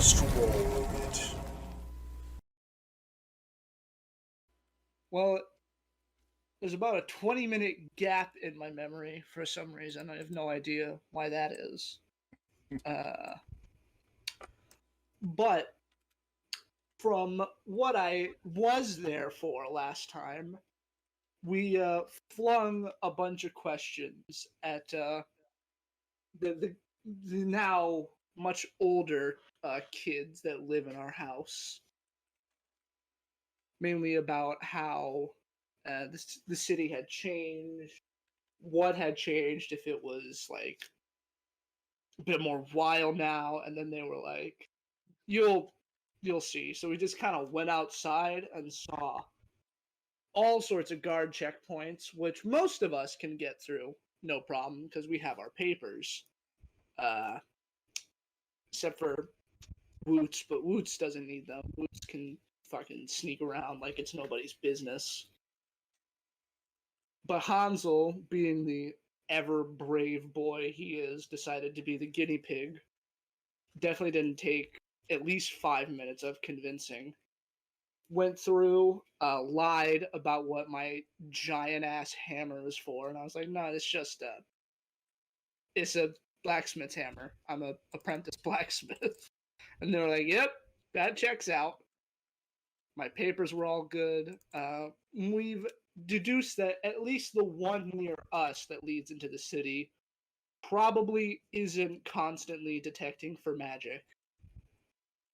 Just roll it. Well, there's about a 20-minute gap in my memory for some reason. I have no idea why that is. But from what I was there for last time, we flung a bunch of questions at the now much older kids that live in our house, mainly about how the city had changed, what had changed, if it was like a bit more wild now, and then they were like, "You'll see." So we just kind of went outside and saw all sorts of guard checkpoints, which most of us can get through no problem because we have our papers. Uh, except for Woots, but Woots doesn't need them. Woots can fucking sneak around like it's nobody's business. But Hansel, being the ever brave boy he is, decided to be the guinea pig. Definitely didn't take at least 5 minutes of convincing. Went through, lied about what my giant ass hammer is for, and I was like, no, it's a blacksmith's hammer. I'm a apprentice blacksmith. And they were like, yep, that checks out. My papers were all good. We've deduced that at least the one near us that leads into the city probably isn't constantly detecting for magic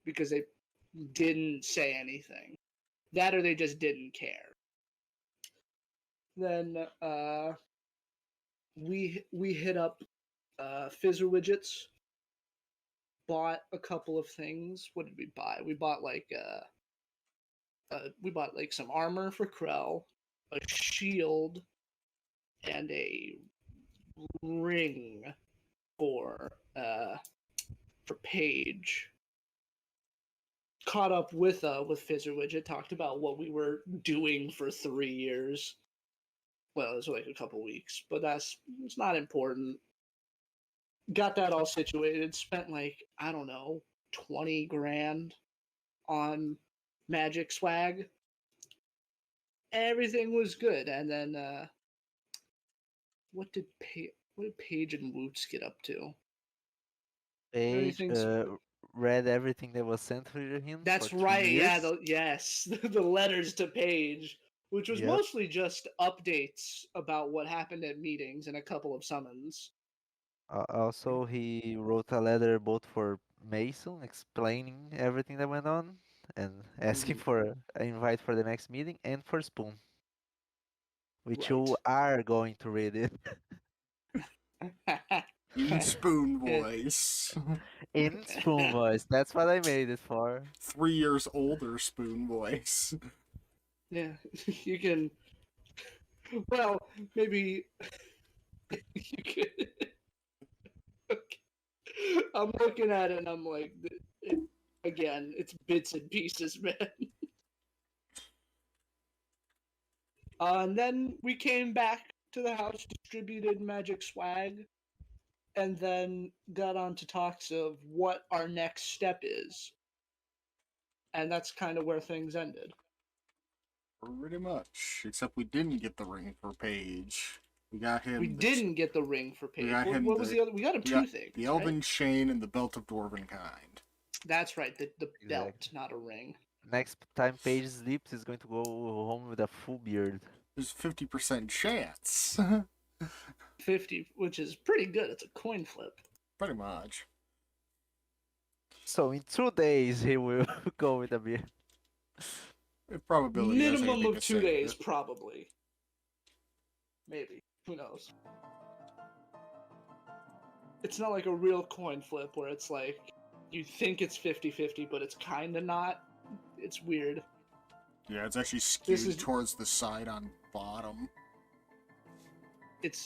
because they didn't say anything. That or they just didn't care. Then we hit up Fizzer Widgets, bought a couple of things. What did we buy? We bought like some armor for Krell, a shield, and a ring for Paige. Caught up with Fizzer Widget, talked about what we were doing for 3 years. Well, it was like a couple weeks, but it's not important. Got that all situated, spent like, I don't know, 20 grand on magic swag. Everything was good, and then what did Paige and Woots get up to? Page Everything's read everything that was sent to him for That's 3 right. Yeah, years. yes, the letters to Paige, which was Yep. mostly just updates about what happened at meetings and a couple of summons. Also, he wrote a letter both for Mason explaining everything that went on and asking Mhm. for an invite for the next meeting, and for Spoon, which Right. you are going to read it In spoon Yeah. voice. in Spoon voice. That's what I made it for. 3 years older spoon voice. Yeah, you can. Well, maybe you could. Okay. I'm looking at it and I'm like, again, it's bits and pieces, man. And then we came back to the house, distributed magic swag, and then got on to talks of what our next step is. And that's kind of where things ended. Pretty much. Except we didn't get the ring for Paige. We got We him didn't get the ring for we Paige. got him What was the other? We got him we two got things, the right? Elven chain and the belt of dwarven kind. That's right, the belt, Exactly. not a ring. Next time Paige sleeps, he's going to go home with a full beard. There's 50% chance. 50, which is pretty good. It's a coin flip. Pretty much. So in 2 days, he will go with a beard. If probability has Minimum anything of to 2 say days, with it. probably. Maybe. Who knows? It's not like a real coin flip where it's like you think it's 50-50, but it's kind of not. It's weird. Yeah, it's actually This skewed is towards the side on bottom. it's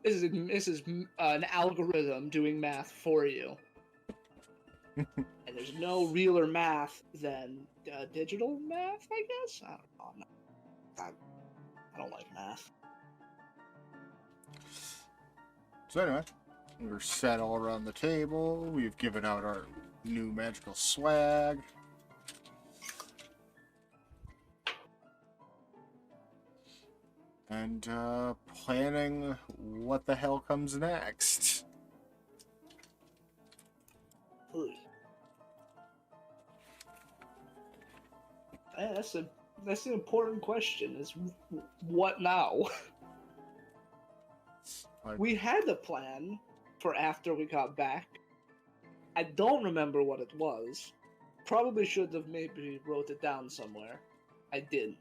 this is an algorithm doing math for you, and there's no realer math than digital math, I guess. I don't know. I don't like math. So anyway, We're set all around the table. We've given out our new magical swag. And planning what the hell comes next. Ugh. Yeah, that's an important question. Is what now? We had a plan for after we got back. I don't remember what it was. Probably should have maybe wrote it down somewhere. I didn't.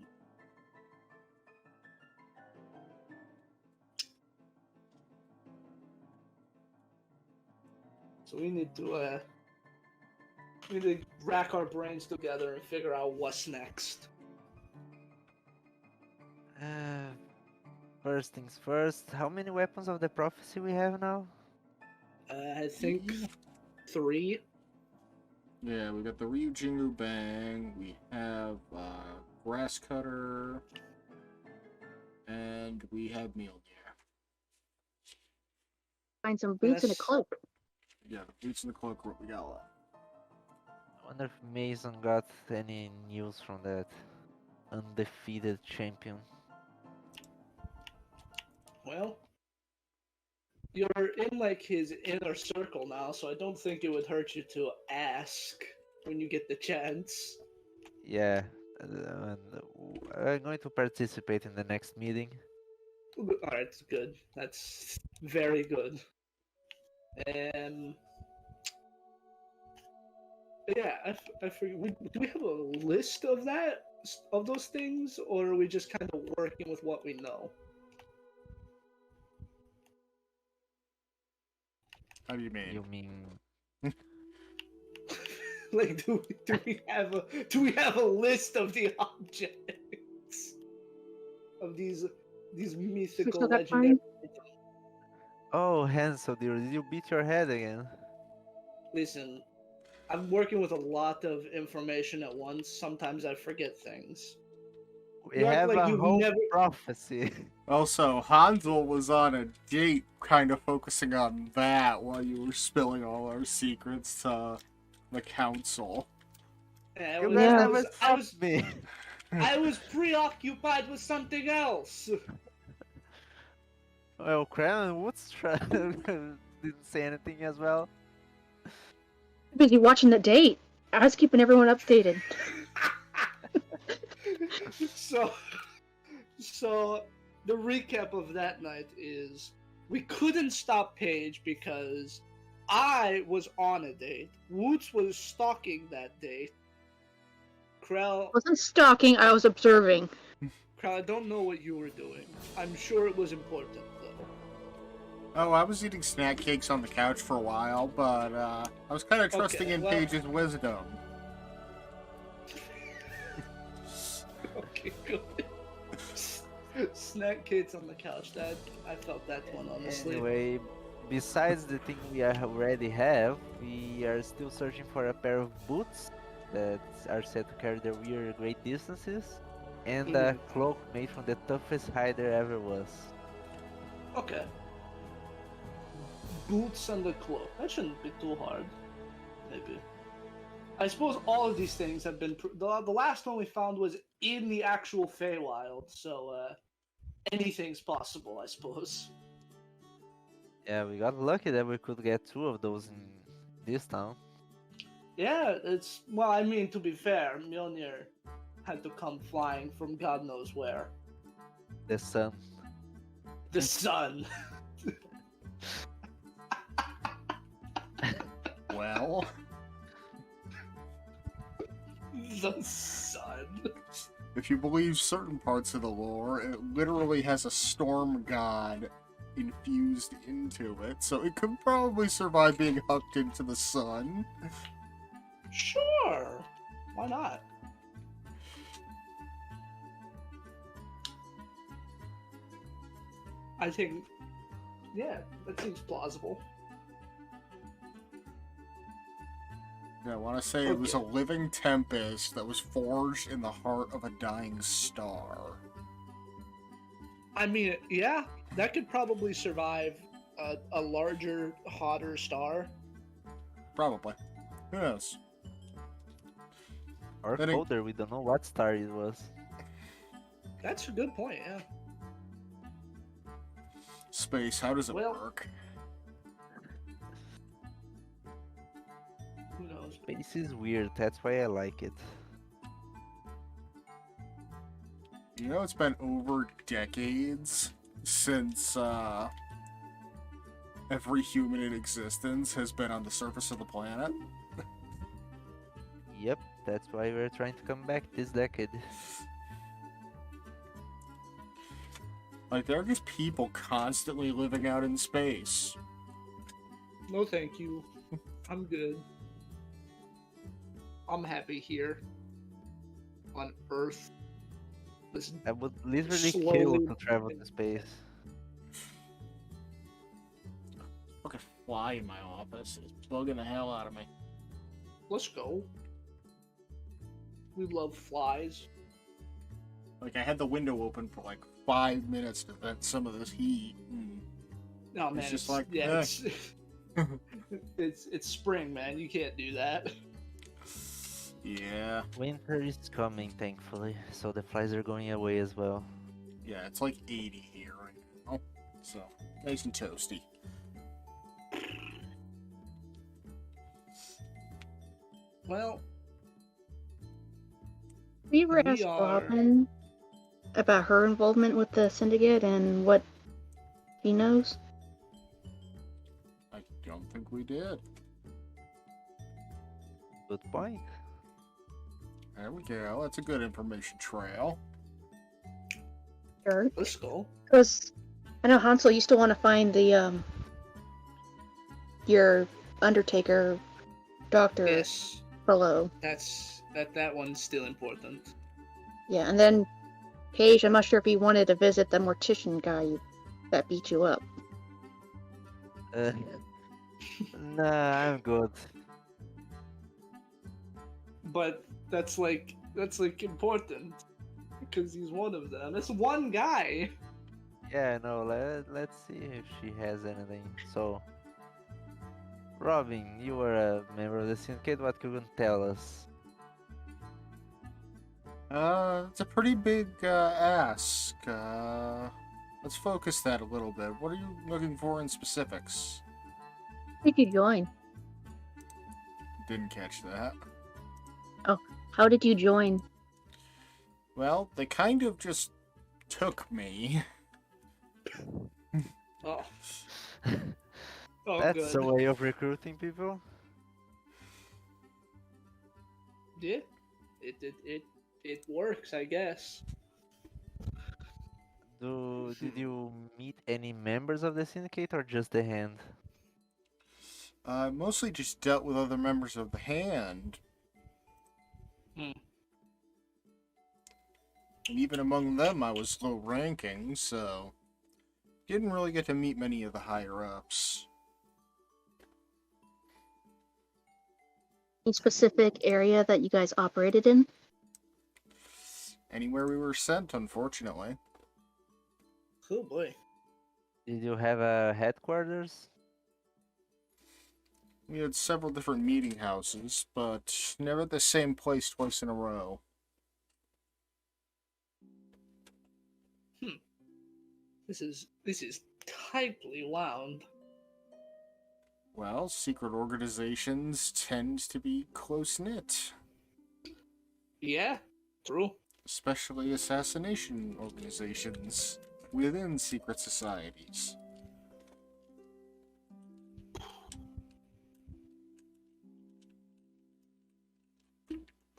So we need to rack our brains together and figure out what's next. First things first, how many weapons of the prophecy we have now? I think 3. Yeah, we got the Ryujingu Bang, we have Grass Cutter, and we have Mjolnir. Find some boots and a Yes. cloak. Yeah, the boots and the cloak, what we got left. I wonder if Mason got any news from that undefeated champion. Well, you're in like his inner circle now, so I don't think it would hurt you to ask when you get the chance. Yeah, and I'm going to participate in the next meeting. Alright, good. That's very good. Yeah, I forget. Do we have a list of those things, or are we just kind of working with what we know? How do you mean? You mean Like, do we have a list of the objects of these mythical still got legendary? oh, Hansel, dear, did you beat your head again? Listen, I'm working with a lot of information at once. Sometimes I forget things. We You act have like a you've whole never- prophecy. Also, Hansel was on a date kind of focusing on that while you were spilling all our secrets to the council. Yeah, You it guys Yeah. never I stopped me. I was preoccupied with something else. Well, Crown Woods didn't say anything as well. Busy watching the date. I was keeping everyone updated. So the recap of that night is we couldn't stop Paige because I was on a date. Woots was stalking that date. Krell, I wasn't stalking, I was observing. I don't know what you were doing. I'm sure it was important though. Oh, I was eating snack cakes on the couch for a while, but I was kind of trusting in well- Paige's wisdom. Okay, good. Snack kids on the couch. That I felt that one honestly. Anyway, besides the thing we already have, we are still searching for a pair of boots that are said to carry the rear great distances, and a cloak made from the toughest hide there ever was. Okay. Boots and the cloak. That shouldn't be too hard. Maybe. I suppose all of these things have been. The last one we found was in the actual Feywild, so anything's possible, I suppose. Yeah, we got lucky that we could get 2 of those in this town. Yeah, it's. Well, I mean, to be fair, Mjolnir had to come flying from God knows where. The sun. The sun. Well, The sun. if you believe certain parts of the lore, it literally has a storm god infused into it, so it could probably survive being hucked into the sun. Sure. Why not? I think, yeah, that seems plausible. Yeah, I want to say it was a living tempest that was forged in the heart of a dying star. I mean, yeah, that could probably survive a larger, hotter star. Probably. Who knows? Or Then it- colder, we don't know what star it was. That's a good point. Yeah. Space, how does it Well- work? Who knows? Space is weird, that's why I like it. You know, it's been over decades since every human in existence has been on the surface of the planet. Yep, that's why we're trying to come back this decade. Like, there are just people constantly living out in space. No, thank you. I'm good. I'm happy here on Earth. Listen, I would literally kill Slowly- to travel to space. Fucking fly in my office. It's bugging the hell out of me. let's go. We love flies. Like, I had the window open for like 5 minutes to vent some of this heat. No man, It's just like, yeah, it's spring, man. You can't do that. Yeah. Winter is coming, thankfully, so the flies are going away as well. Yeah, it's like 80 here right now. So, nice and toasty. Well, We were We asked are- Robin about her involvement with the syndicate and what he knows. I don't think we did. Good point. There we go. That's a good information trail. Sure. let's go. Because I know Hansel, you still want to find the your Undertaker doctor Yes, fellow. that one's still important. Yeah, and then Paige, I'm not sure if you wanted to visit the mortician guy that beat you up. Nah, I'm good. But that's like important because he's one of them. That's one guy. Yeah, no, let's see if she has anything. So, Robin, you were a member of the syndicate, what can you tell us? It's a pretty big ask. Let's focus that a little bit. What are you looking for in specifics? Who did you join? Didn't catch that. How did you join? Well, they kind of just took me. Oh, oh, That's good. a way of recruiting people? Yeah, it works, I guess. Did you meet any members of the syndicate or just the hand? I mostly just dealt with other members of the Hand. Hmm. And even among them, I was low ranking, so didn't really get to meet many of the higher ups. Any specific area that you guys operated in? Anywhere we were sent, unfortunately. Oh boy. Did you have a headquarters? We had several different meeting houses, but never the same place twice in a row. This is tightly wound. Well, secret organizations tend to be close-knit, Yeah, true. especially assassination organizations within secret societies.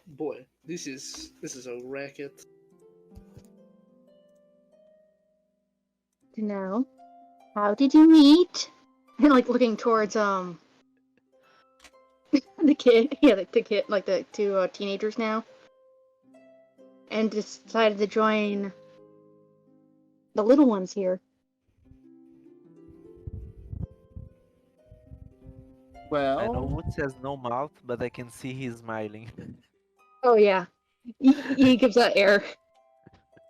Boy, this is a racket. No. How did you meet? And like looking towards the kid, yeah, the kid, like the two teenagers now, and decided to join the little ones here. Well, I know Woods has no mouth, but I can see he's smiling. Oh yeah, he gives that air.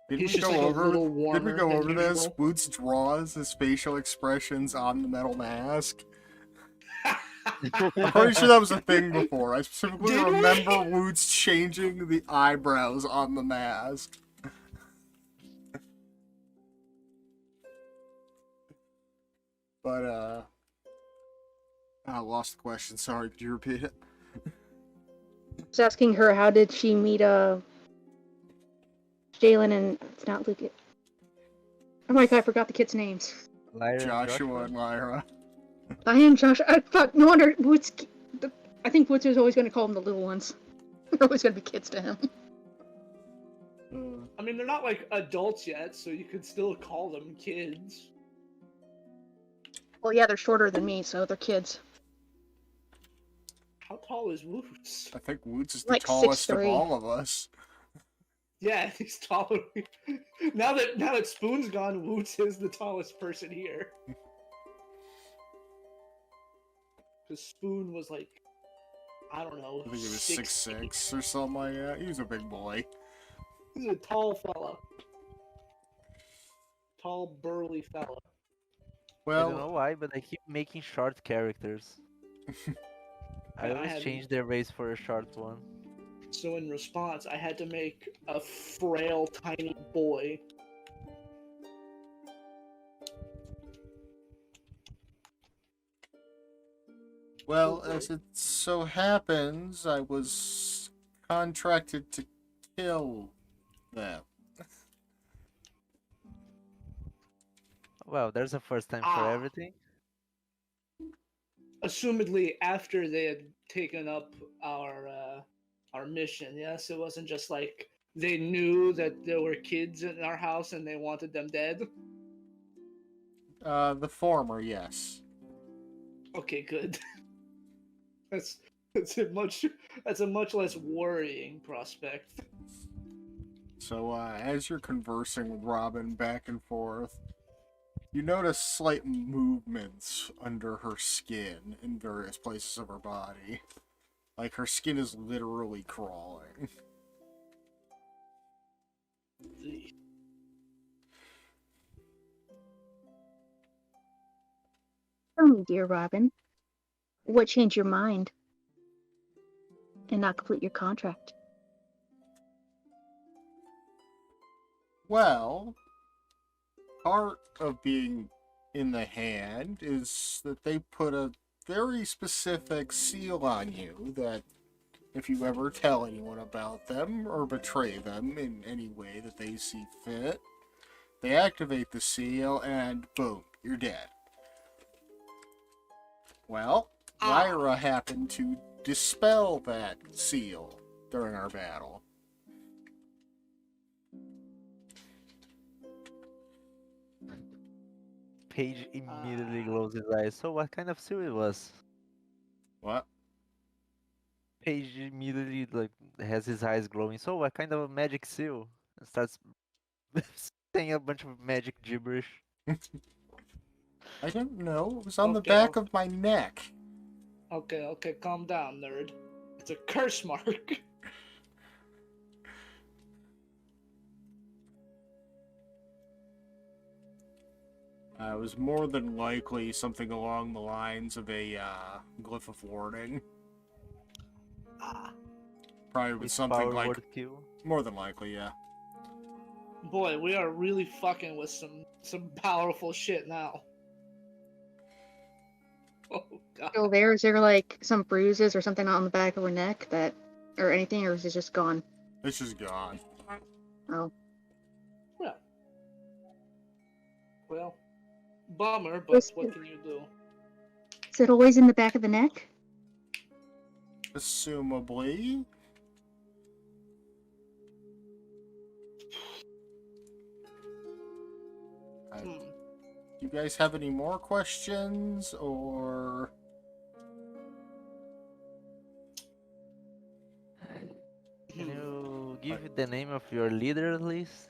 Did He's we just go like a over? little Did we warmer go than over this? usual. Boots draws his facial expressions on the metal mask. I'm pretty sure that was a thing before. I specifically Did we? remember Woots changing the eyebrows on the mask. But, I lost the question. Sorry, could you repeat it? I was asking her how did she meet Jalen and it's not Luke. Oh my god, I forgot the kids' names. Lyra and Joshua and Lyra. I am Josh. Fuck, no wonder Woods. I think Woods is always going to call them the little ones. They're always going to be kids to him. I mean, they're not like adults yet, so you could still call them kids. Well, yeah, they're shorter than me, so they're kids. How tall is Woots? I think Woots is the Like tallest of 6'3". all of us. Yeah, he's taller. now that Spoon's gone, Woots is the tallest person here. Because Spoon was like, I don't know, I think he was 6'6" 6'6" or something like that. He was a big boy. He's a tall fella. Tall, burly fella. I don't know Well, why, but I keep making short characters. I I always had- change their race for a short one. So in response, I had to make a frail, tiny boy. well, Oh, boy. as it so happens, I was contracted to kill them. Well, there's a first time for Ah. everything. Assumedly, after they had taken up our mission, yes? It wasn't just like they knew that there were kids in our house and they wanted them dead? The former, yes. Okay, good. That's a much less worrying prospect. So, as you're conversing with Robin back and forth, you notice slight movements under her skin in various places of her body. Like, her skin is literally crawling. Tell me, dear Robin, what changed your mind and not complete your contract? Well, part of being in the hand is that they put a very specific seal on you that if you ever tell anyone about them or betray them in any way that they see fit, they activate the seal and boom, you're dead. Well, Lyra happened to dispel that seal during our battle. Paige immediately closed his eyes. So what kind of seal it was? What? Paige immediately like has his eyes glowing. So what kind of a magic seal? And starts saying a bunch of magic gibberish. I don't know. It was on the Okay, back okay. of my neck. Okay, calm down, nerd. It's a curse mark. It was more than likely something along the lines of a glyph of warning. Probably with With something power like... word kill. More than likely, yeah. Boy, we are really fucking with some powerful shit now. Oh god. So is there like some bruises or something on the back of her neck that, or anything, or is it just gone? It's just gone. Oh, Well, bummer, but Was- what can you do? is it always in the back of the neck? Assumably. You guys have any more questions, or... Can you give the name of your leader at least?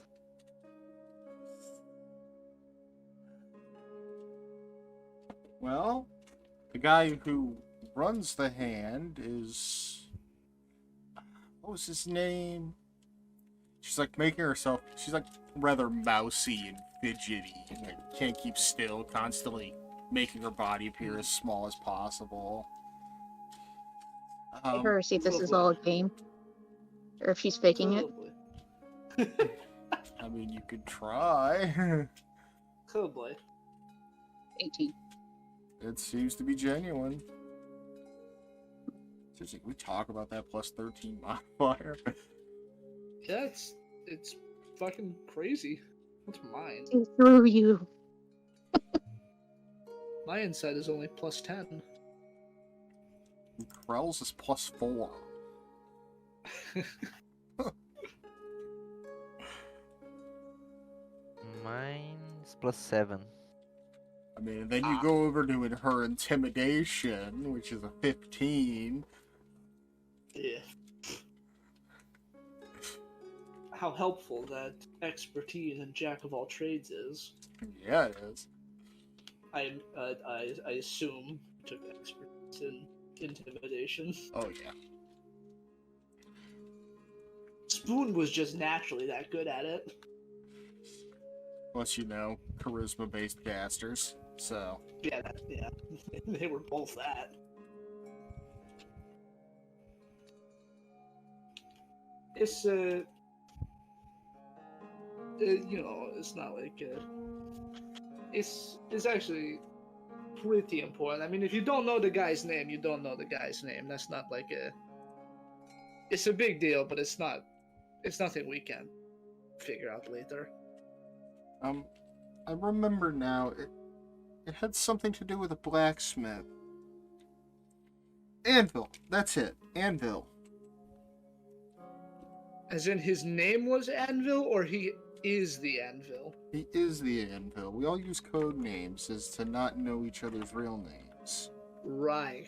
Well, the guy who runs the hand is... What was his name? She's like making herself... She's like rather mousy and fidgety. Like, can't keep still, constantly making her body appear as small as possible. Make her see if this is Probably. all a game. Or if she's faking it. Probably. I mean, you could try. Probably. 18. It seems to be genuine. Seriously, can we talk about that plus 13 modifier? Yeah, it's fucking crazy. What's mine? See through you. My insight is only plus 10. Krell's is plus 4. Mine's +7. I mean, then you go over to her intimidation, which is a 15. Yeah. How helpful that expertise in jack of all trades is. Yeah, it is. I assume you took expertise in intimidation. Oh, yeah. Spoon was just naturally that good at it. Plus, you know, charisma-based casters. So, Yeah, yeah. They were both that. It's you know, it's not like it's actually pretty important. I mean, if you don't know the guy's name, you don't know the guy's name. That's not like it's a big deal, but it's nothing we can figure out later. I remember now, it had something to do with a blacksmith. Anvil, that's it, Anvil. As in his name was Anvil, or he is the Anvil? He is the Anvil. We all use code names as to not know each other's real names. Right.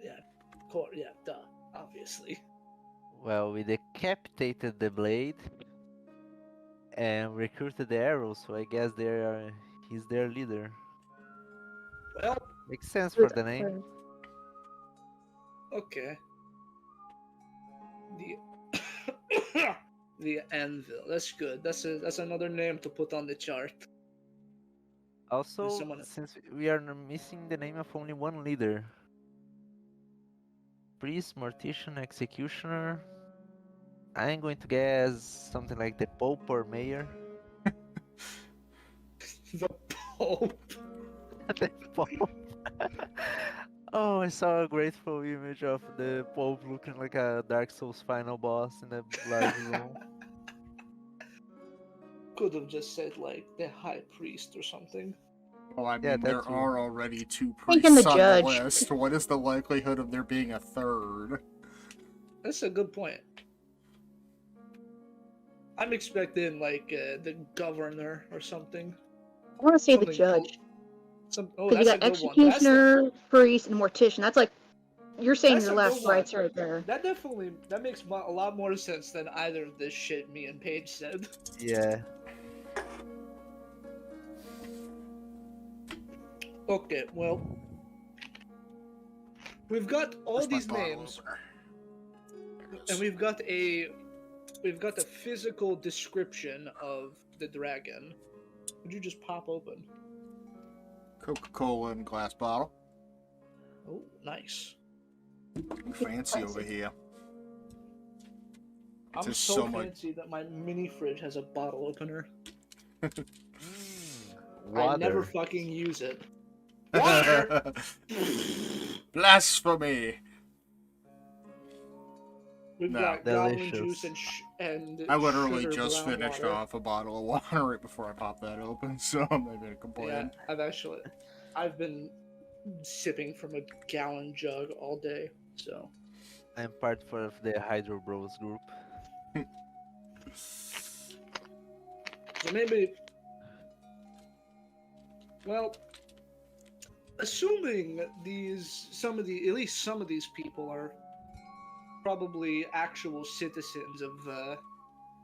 Yeah, yeah, duh, obviously. Well, we decapitated the blade and recruited the arrows, so I guess he's their leader. Well, Makes sense for the name. okay. The Anvil. That's good. That's another name to put on the chart. Also, someone- since we are missing the name of only one leader. Priest, Mortician, Executioner. I'm going to guess something like the Pope or Mayor. The Pope. The Pope. Oh, I saw a grateful image of the Pope looking like a Dark Souls final boss in a large room. Could have just said like the High Priest or something. Well, I mean, Yeah, there that too. are already 2 Thinking priests the on judge. the list. What is the likelihood of there being a third? That's a good point. I'm expecting like the governor or something. I want to say the Something judge. Oh, Because that's you a got good one. executioner, priest, and mortician. That's like, you're saying That's your a last good one. rights right there. That makes a lot more sense than either of this shit me and Paige said. Yeah. Okay, well, we've got all Where's my these bottle names, opener? and we've got a physical description of the dragon. Would you just pop open? Coca-Cola in glass bottle. Oh, nice. Fancy over here. I'm Just so so much- fancy that my mini fridge has a bottle opener. Water. I never fucking use it. Water! Blasphemy! We've No. got goblin Delicious. juice and I literally sugar just brown finished water. off a bottle of water right before I popped that open, so I'm not gonna complain. Yeah, I've been sipping from a gallon jug all day, so. I'm part of the Hydro Bros group. So maybe, well, assuming at least some of these people are probably actual citizens of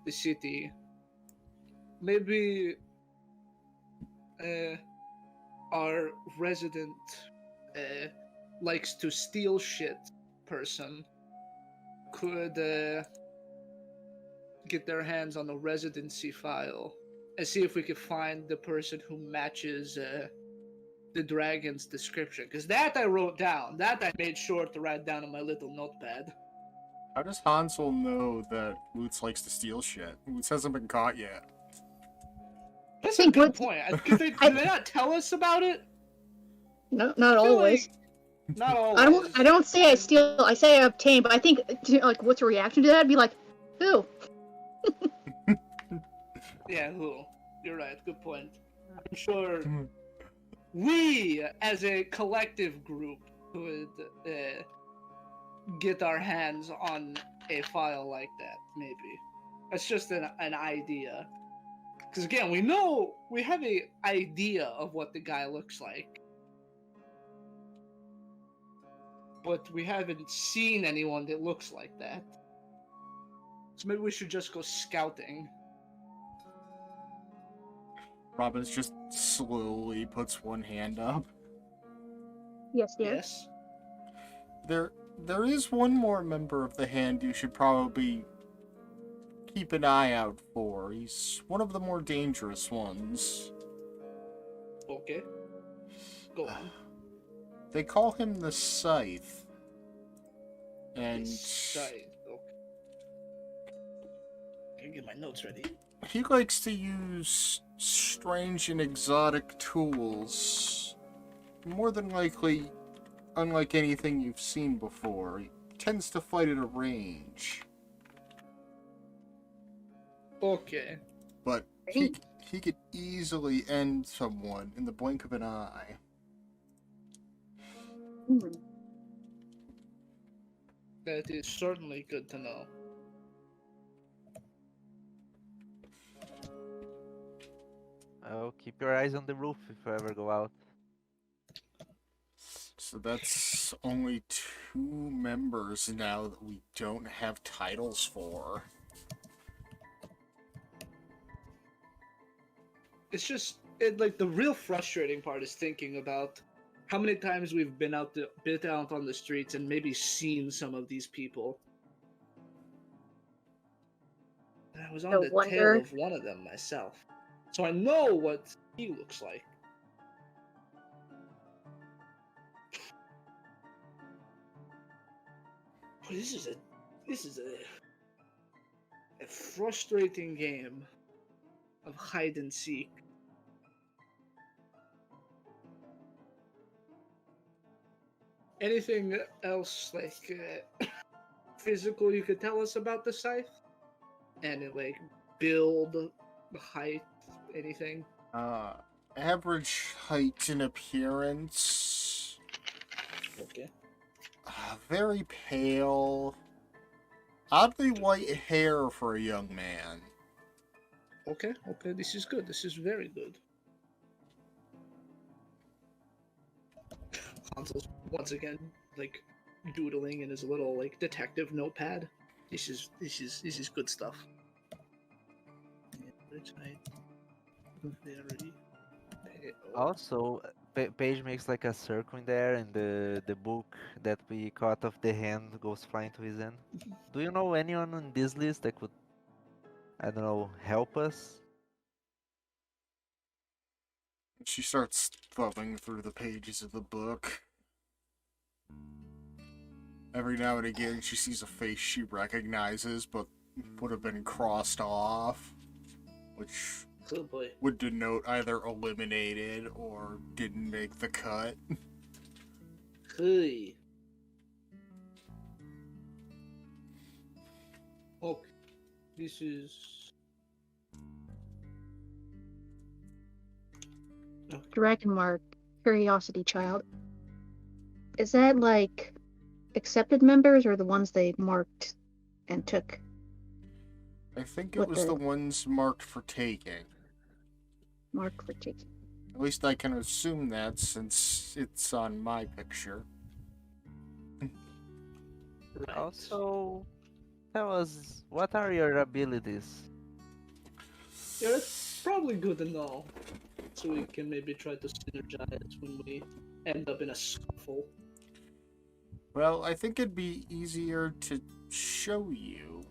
the city, maybe our resident likes to steal shit person could get their hands on the residency file and see if we could find the person who matches the dragon's description. Because that I wrote down. That I made sure to write down on my little notepad. How does Hansel know that Lutz likes to steal shit? Lutz hasn't been caught yet. That's a good point. Did they not tell us about it? No, not I feel always. like- not always. I don't say I steal. I say I obtain. But I think like, what's a reaction to that? I'd be like, who? Yeah, who? You're right. Good point. I'm sure we, as a collective group, would get our hands on a file like that. Maybe that's just an idea. Because again, we have a idea of what the guy looks like, but we haven't seen anyone that looks like that. So maybe we should just go scouting. Robbins just slowly puts one hand up. Yes, dear. Yes. There is one more member of the hand you should probably keep an eye out for. He's one of the more dangerous ones. Okay. Go on. They call him the Scythe. And Side. Okay. Can get my notes ready. he likes to use strange and exotic tools. More than likely, unlike anything you've seen before. He tends to fight at a range. Okay. But he could easily end someone in the blink of an eye. Hmm. That is certainly good to know. Oh, keep your eyes on the roof if you ever go out. So that's only 2 members now that we don't have titles for. It's just like the real frustrating part is thinking about how many times we've been out on the streets and maybe seen some of these people. And I was on I the wonder- tail of one of them myself, so I know what he looks like. But this is a frustrating game of hide and seek. Anything else like physical you could tell us about the scythe? And it like build, height, anything? Average height and appearance. Okay. Very pale. Oddly white hair for a young man. Okay, this is good. This is very good. Hansel's once again like doodling in his little like detective notepad. This is good stuff. Average height, very pale. Also, Paige makes like a circle in there, and the book that we caught of the hand goes flying to his end. Do you know anyone on this list that could, I don't know, help us? She starts thumbing through the pages of the book. Every now and again, she sees a face she recognizes, but would have been crossed off, which Oh boy. would denote either eliminated or didn't make the cut. Hey. Okay. This is Dragon Mark, Curiosity Child. Is that like accepted members or the ones they marked and took? I think it What was the- the ones marked for taking. Mark for taking. At least I can assume that since it's on my picture. right. Also, tell us, what are your abilities? Yeah, it's probably good to know, so we can maybe try to synergize when we end up in a scuffle. Well, I think it'd be easier to show you.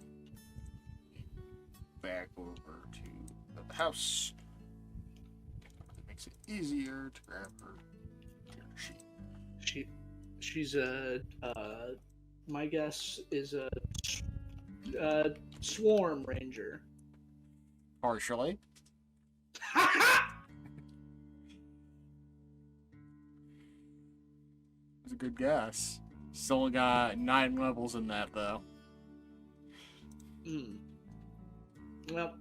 back over to the house. It makes it easier to grab her. Here She's a my guess is a swarm ranger. Partially. It's a good guess. Still got 9 levels in that though. Well,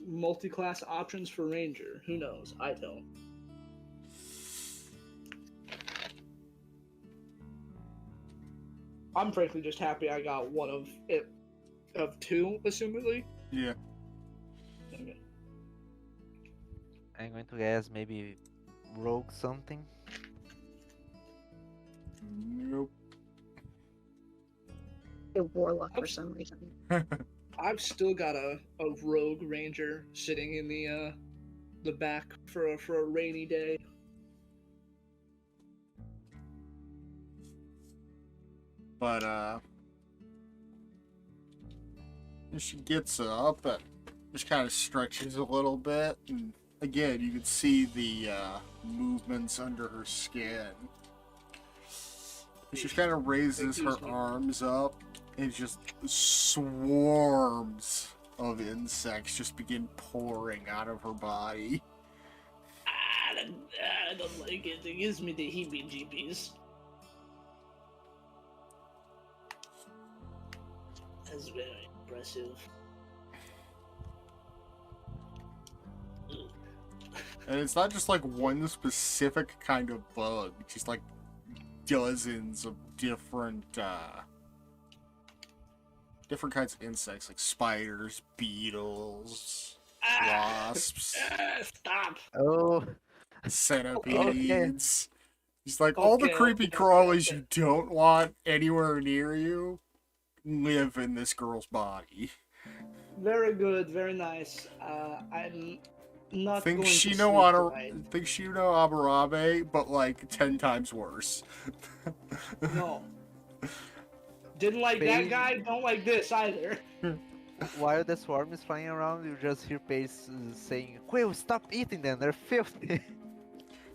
multi-class options for ranger. Who knows? I don't. I'm frankly just happy I got one of it, of 2, assumedly. Yeah. Okay. I'm going to guess maybe rogue something. Nope. A warlock for some reason. I've still got a rogue ranger sitting in the back for a rainy day. But as she gets up, it just kind of stretches a little bit, and again you can see the movements under her skin. She just kind of raises her arms up, and just swarms of insects just begin pouring out of her body. I don't like it. It gives me the heebie-jeebies. That's very impressive. And it's not just like one specific kind of bug, just like dozens of different kinds of insects, like spiders, beetles, wasps, Stop. Oh, centipedes. Just like all the creepy crawlies you don't want anywhere near you live in this girl's body. Very good, very nice. I'm not Think going to Shino sleep tonight. Abarabe, but like 10 times worse. No. Didn't like that guy, don't like this either. while the swarm is flying around, you just hear Pace saying, "Quill, stop eating them, they're filthy."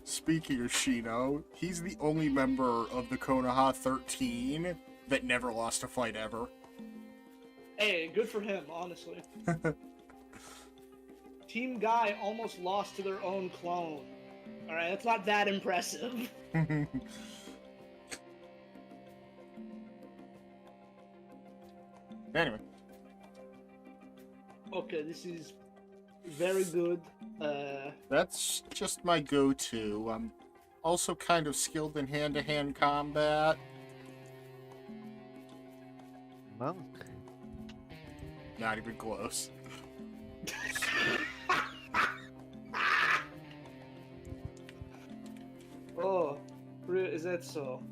Speaking of Shino, he's the only member of the Konoha 13 that never lost a fight ever. Hey, good for him, honestly. Team Guy almost lost to their own clone. Alright, that's not that impressive. Anyway. Okay, this is very good. That's just my go-to. I'm also kind of skilled in hand-to-hand combat. Monk. Not even close. Oh, is that so?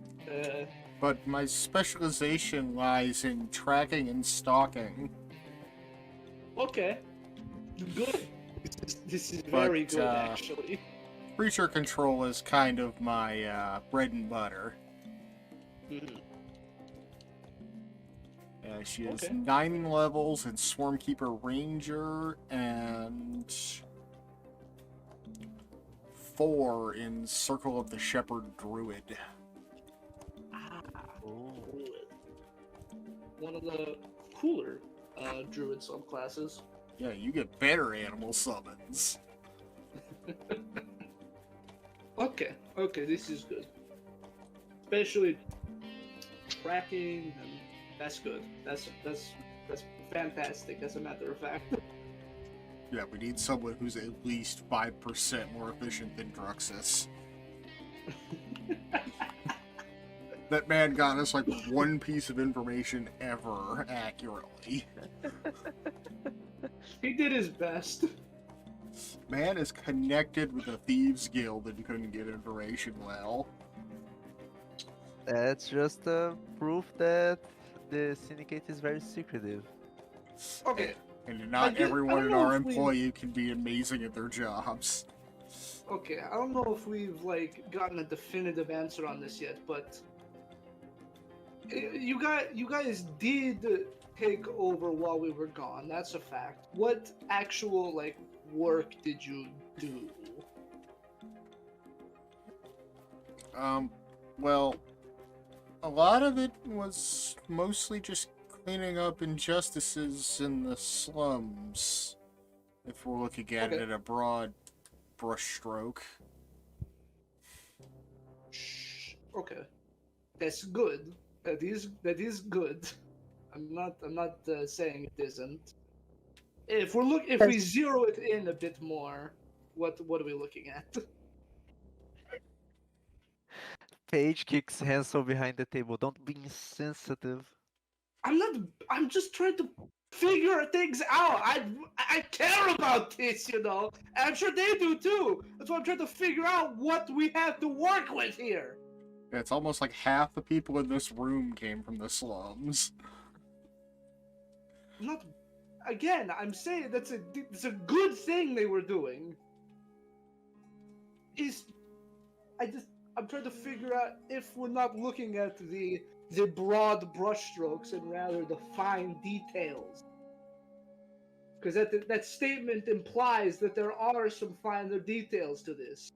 But my specialization lies in tracking and stalking. Okay. Good. This is very But, good, actually. Creature control is kind of my bread and butter. Mhm. She has Okay. 9 levels in Swarmkeeper Ranger and 4 in Circle of the Shepherd Druid. One of the cooler druid subclasses. Yeah, you get better animal summons. Okay, this is good. Especially tracking, and that's good. That's fantastic, as a matter of fact. Yeah, we need someone who's at least 5% more efficient than Druxus. That man got us like one piece of information ever accurately. He did his best. Man is connected with the Thieves Guild and couldn't get information well. That's just proof that the syndicate is very secretive. Okay, And not I everyone don't in know our if we- employee can be amazing at their jobs. okay. I don't know if we've like gotten a definitive answer on this yet, but you guys did take over while we were gone. That's a fact. What actual like work did you do? Well, a lot of it was mostly just cleaning up injustices in the slums. If we're looking at it Okay. at a broad brushstroke. Okay, that's good. That is good. I'm not saying it isn't. If we zero it in a bit more, what are we looking at? Paige kicks Hansel behind the table. Don't be insensitive. I'm just trying to figure things out. I care about this, you know. And I'm sure they do too. That's why I'm trying to figure out what we have to work with here. It's almost like half the people in this room came from the slums. I'm not. Again, I'm saying it's a good thing they were doing. I'm trying to figure out if we're not looking at the broad brushstrokes and rather the fine details. Because that statement implies that there are some finer details to this.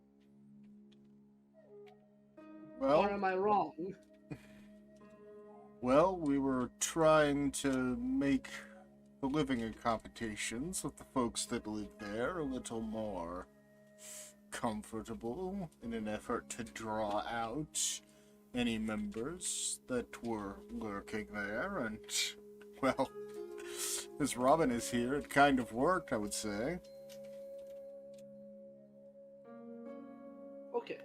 Or am I wrong? Well, we were trying to make the living accommodations of the folks that live there a little more comfortable in an effort to draw out any members that were lurking there, and, well, as Robin is here, it kind of worked, I would say. Okay,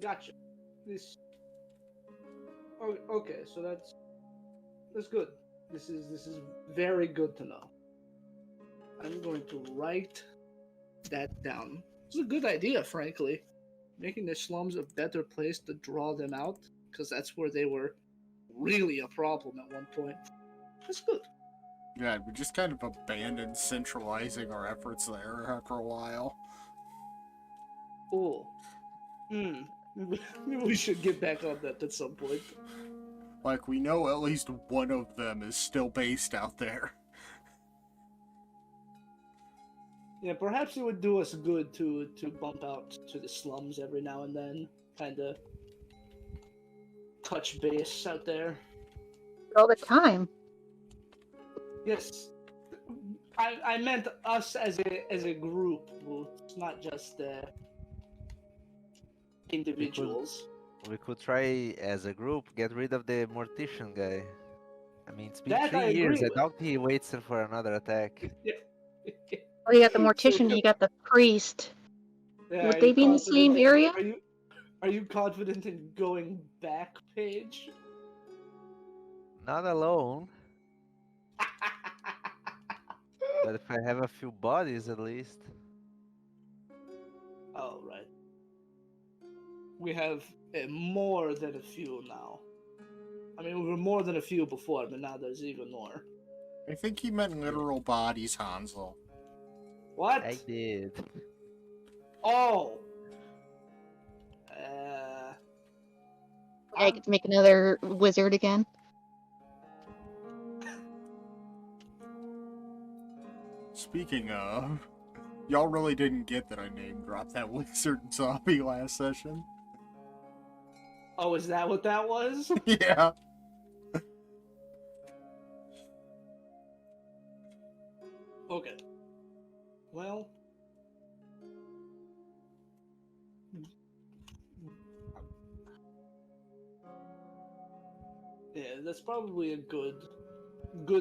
gotcha. Okay, so that's good. This is very good to know. I'm going to write that down. It's a good idea, frankly. Making the slums a better place to draw them out, because that's where they were really a problem at one point. That's good. Yeah, we just kind of abandoned centralizing our efforts there after a while. Oh. Maybe we should get back on that at some point. Like, we know at least one of them is still based out there. Yeah, perhaps it would do us good to bump out to the slums every now and then, kind of touch base out there. All the time. Yes, I meant us as a group, It's not just individuals. We could try as a group get rid of the mortician guy. I mean, it's been That I 3 years. agree I with. doubt he waits for another attack. Yeah. Oh, you got the So mortician and you got the priest. yeah, Would are they you be in the confident same area? Are you confident in going back, Paige? Not alone, but if I have a few bodies at least. Oh, right. We have more than a few now. I mean, we were more than a few before, but now there's even more. I think he meant literal bodies, Hansel. What? I did. Oh! I get to make another wizard again. Speaking of, y'all really didn't get that I name dropped that wizard zombie last session. Oh, is that what that was? Yeah. Okay. Well. Yeah, that's probably a good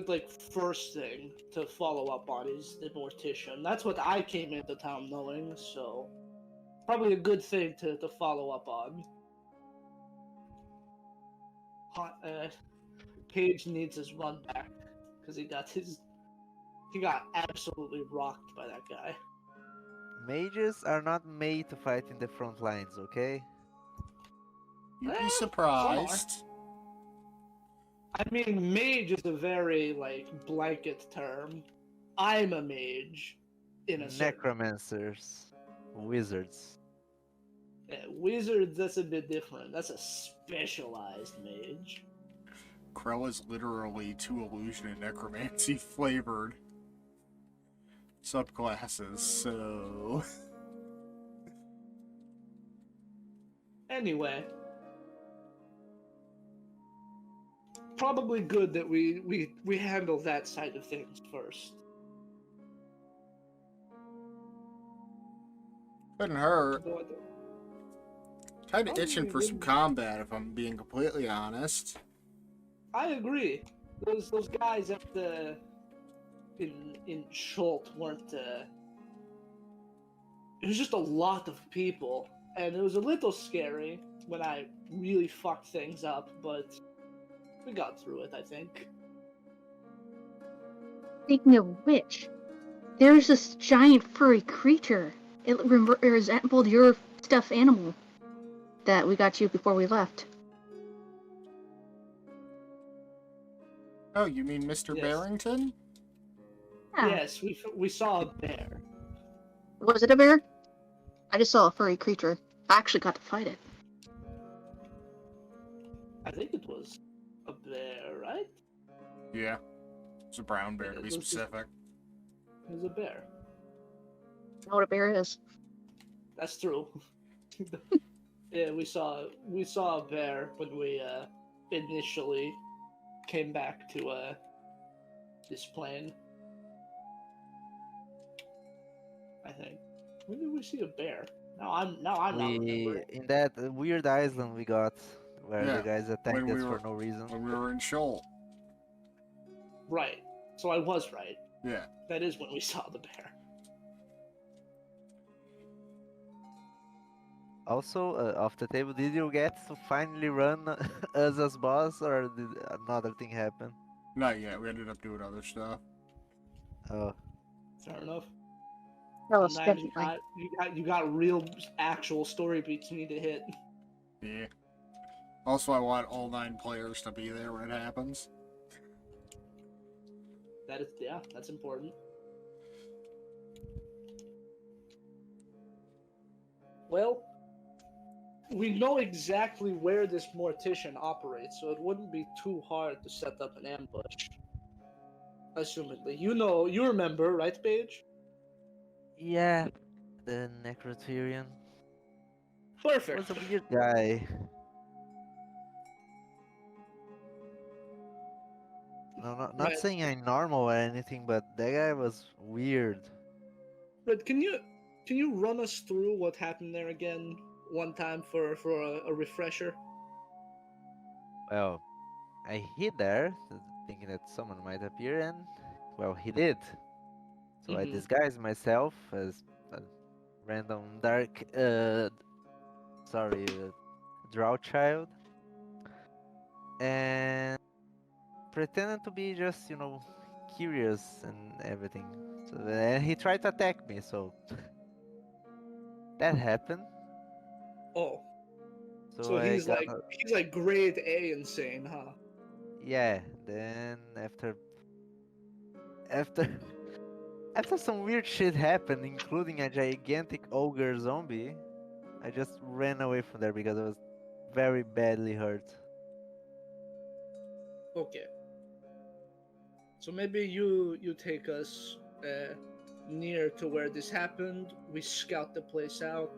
like first thing to follow up on is the mortician. That's what I came into town knowing, so probably a good thing to follow up on. Paige needs his run back because he got absolutely rocked by that guy. Mages are not made to fight in the front lines, okay? You'd be surprised. I mean, mage is a very, like, blanket term. I'm a mage, in a sense. Necromancers, wizards. Yeah, wizards, that's a bit different. That's a specialized mage. Krell is literally 2 illusion and necromancy flavored subclasses, so... Anyway, probably good that we handle that side of things first. Couldn't hurt. Though Kinda Probably itching for some wouldn't. combat, if I'm being completely honest. I agree. Those guys at the in Schult weren't. It was just a lot of people, and it was a little scary when I really fucked things up, but we got through it, I think. Speaking of which, there's this giant furry creature. It resembled your stuffed animal that we got you before we left. Oh, you mean Mr. Yes. Barrington? Yeah. Yes, we saw a bear. Was it a bear? I just saw a furry creature. I actually got to fight it. I think it was a bear, right? Yeah. It's a brown bear, Yeah, to be it was just- specific. It was a bear. I know what a bear is. That's true. Yeah, we saw a bear when we initially came back to this plane. I think. When did we see a bear? I'm not remembering. In that weird island we got, where Yeah, the guys attacked when we us were- for no reason. When we were in Shoal. Right. So I was right. Yeah. That is when we saw the bear. Also, off the table, did you get to finally run us as boss, or did another thing happen? Not yet. We ended up doing other stuff. Oh, Fair enough. That was Sometimes definitely. you got real actual story beats you need to hit. Yeah. Also, I want all 9 players to be there when it happens. That's important. Well, we know exactly where this mortician operates, so it wouldn't be too hard to set up an ambush. Assumedly. You remember, right, Paige? yeah, the Necrotherian Perfect. was a weird guy. No, not Right. saying I'm normal or anything, but that guy was weird. But can you run us through what happened there again one time for a refresher? Well, I hid there, thinking that someone might appear, and well, he did. So I Mhm. disguised myself as a random dark, drought child, and pretended to be just, curious and everything. So and he tried to attack me, so that happened. Oh, So so I he's got like grade A insane, huh? yeah. Then after after some weird shit happened, including a gigantic ogre zombie, I just ran away from there because I was very badly hurt. Okay. So maybe you take us near to where this happened. We scout the place out,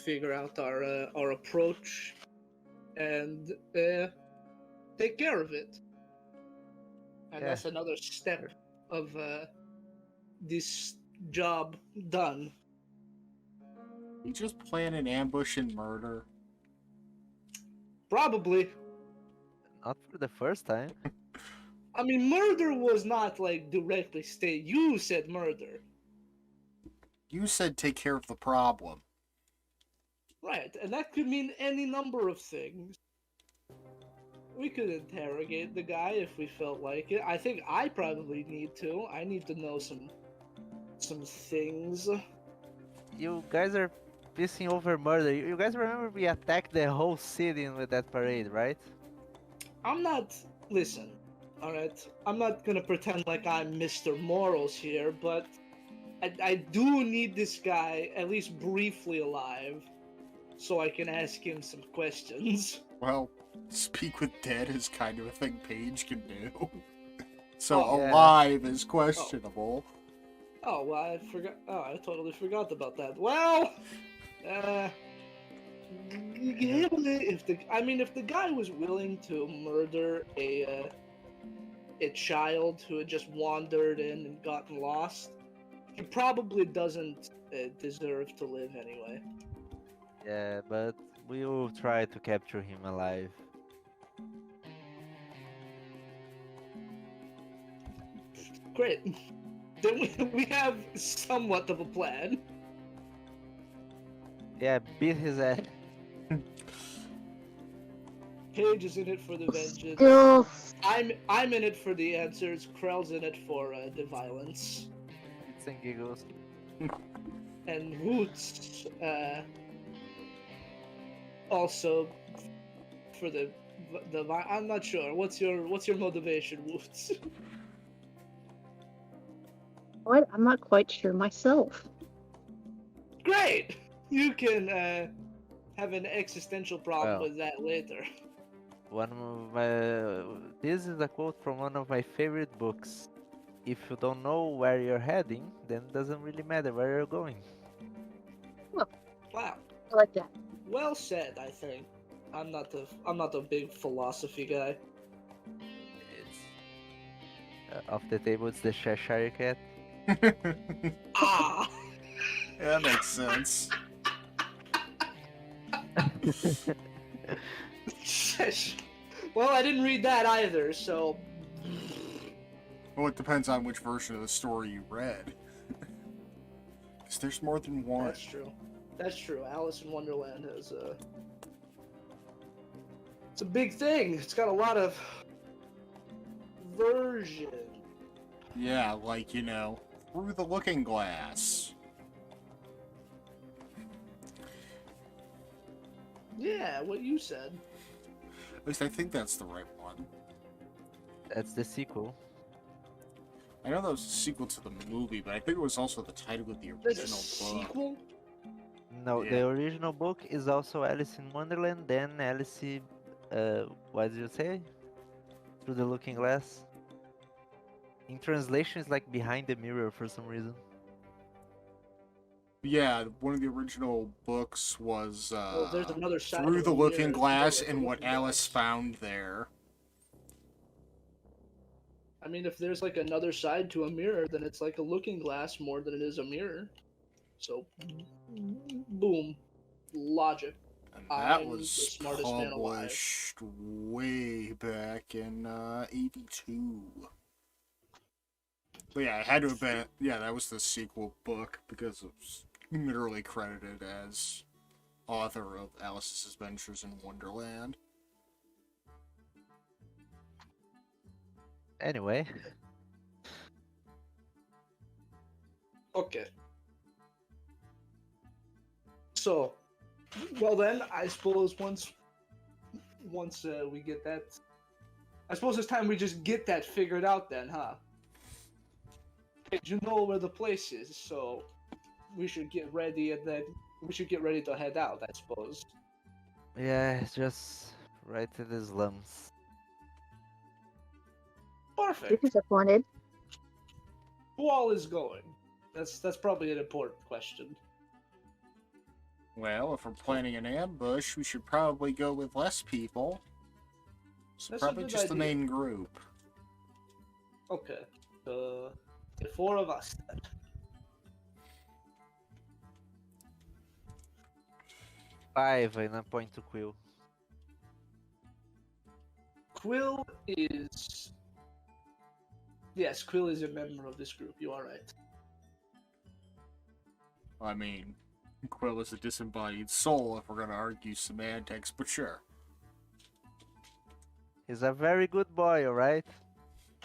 figure out our approach, and take care of it. And Yeah. that's another step of this job done. You just plan an ambush and murder. Probably. Not for the first time. I mean, murder was not like directly stated. You said murder. You said take care of the problem. Right, and that could mean any number of things. We could interrogate the guy if we felt like it. I think I probably need to. I need to know some things. You guys are pissing over murder. You guys remember we attacked the whole city with that parade, right? I'm not. Listen, alright? I'm not gonna pretend like I'm Mr. Morals here, but I do need this guy at least briefly alive. so I can ask him some questions. Well, speak with dead is kind of a thing Paige can do. So Oh. Yeah. alive is questionable. Oh, well, I forgot. Oh, I totally forgot about that. Well, if the guy was willing to murder a child who had just wandered in and gotten lost, he probably doesn't deserve to live anyway. Yeah, but we will try to capture him alive. Great. Then we have somewhat of a plan. Yeah, beat his ass. Paige is in it for the vengeance. Still, I'm in it for the answers. Krell's in it for the violence. It's and giggles. And Woots also for the I'm not sure. What's your motivation, Woots? what? I'm not quite sure myself. Great. You can have an existential problem Well. with that later. One of my. This is a quote from one of my favorite books. If you don't know where you're heading, then it doesn't really matter where you're going. Wow. I like that. Well said. I think. I'm not a big philosophy guy. It's off the table. It's the Cheshire Cat. Ah. That makes sense. Well, I didn't read that either, so. Well, it depends on which version of the story you read. Because there's more than one. That's true. That's true. Alice in Wonderland has it's a big thing. It's got a lot of version. Yeah, like, Through the Looking Glass. Yeah, what you said. At least I think that's the right one. That's the sequel. I know that was a sequel to the movie, but I think it was also the title of the There's a original book. sequel? No, Yeah. the original book is also Alice in Wonderland, then Alice, what did you say? Through the Looking Glass. In translation, it's like Behind the Mirror for some reason. Yeah, one of the original books was Well, there's another side Through of the the Looking mirror. Glass No, and what Looking Alice Glass. found there. I mean, if there's like another side to a mirror, then it's like a looking glass more than it is a mirror. So, boom. Logic. And that I'm the was smartest man alive. published way back in 82. But yeah, it had to have been. Yeah, that was the sequel book because it was literally credited as author of Alice's Adventures in Wonderland. Anyway, Okay. So, well then, I suppose once we get that, I suppose it's time we just get that figured out then, huh? You know where the place is, so we should get ready and then we should get ready to head out, I suppose. yeah, it's just right to the slums. Perfect. Disappointed. Who all is going? That's probably an important question. Well, if we're planning an ambush, we should probably go with less people. So That's a probably good just the idea. main group. Okay. The four of us then. Five, and I point to Quill. Quill is. Yes, Quill is a member of this group. You are right. I mean, Quill is a disembodied soul if we're going to argue semantics, but sure. He's a very good boy, alright?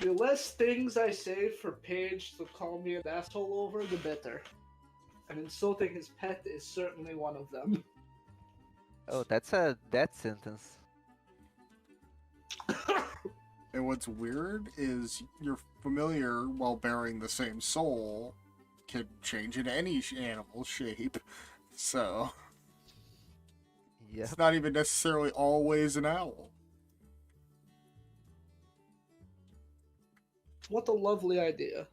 The less things I say for Paige to call me an asshole over, the better. And insulting his pet is certainly one of them. Oh, that's a death sentence. And what's weird is your familiar, while bearing the same soul, can change into any animal shape. So, Yeah. It's not even necessarily always an owl. What a lovely idea.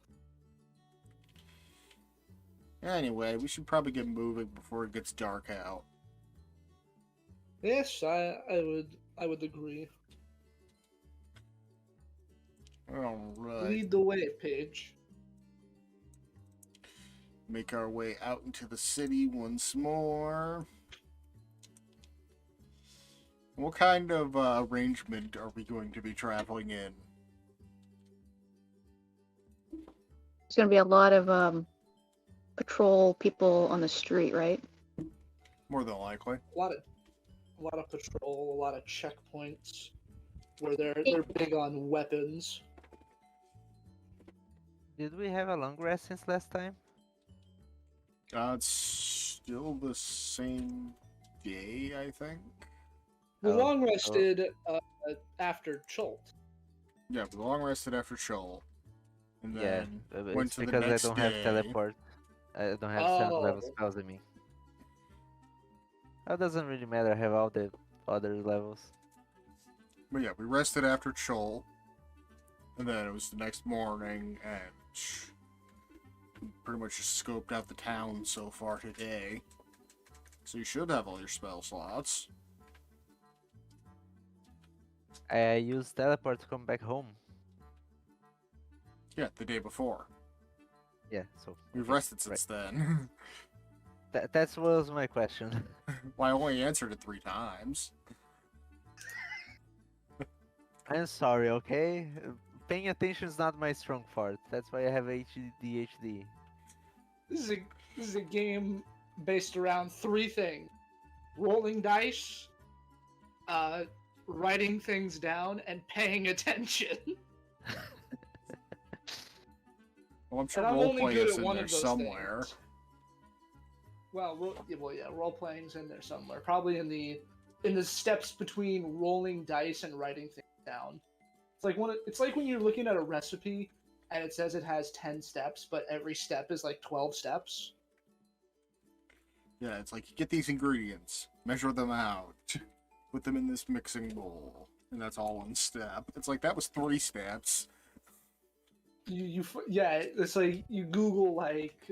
Anyway, we should probably get moving before it gets dark out. Yes, I would agree. Alright. Lead the way, Paige. Make our way out into the city once more. What kind of arrangement are we going to be traveling in? There's gonna be a lot of patrol people on the street, right? More than likely. A lot of patrol, a lot of checkpoints where they're big on weapons. Did we have a long rest since last time? It's still the same day, I think. We Oh, long rested after Chult. Yeah, we long rested after Shoal. And Yeah, then went it's to the because next I don't day. have teleport. I don't have 7th level Oh. spells in me. That doesn't really matter, I have all the other levels. But yeah, we rested after Shoal. And then it was the next morning, and pretty much just scoped out the town so far today. So you should have all your spell slots. I used teleport to come back home. Yeah, the day before. Yeah, so We've okay, rested since then. that was my question. Well, I only answered it 3 times. I'm sorry, okay? Paying attention is not my strong part. That's why I have ADHD. This is a game based around 3 things: rolling dice, writing things down, and paying attention. Well, I'm sure And I'm only roleplay good is at in one there of those somewhere. things. Well, yeah, role playing's in there somewhere. Probably in the steps between rolling dice and writing things down. It's like when you're looking at a recipe and it says it has 10 steps, but every step is like 12 steps. Yeah, it's like you get these ingredients, measure them out, put them in this mixing bowl, and that's all 1 step. It's like that was 3 steps. Yeah, it's like you Google like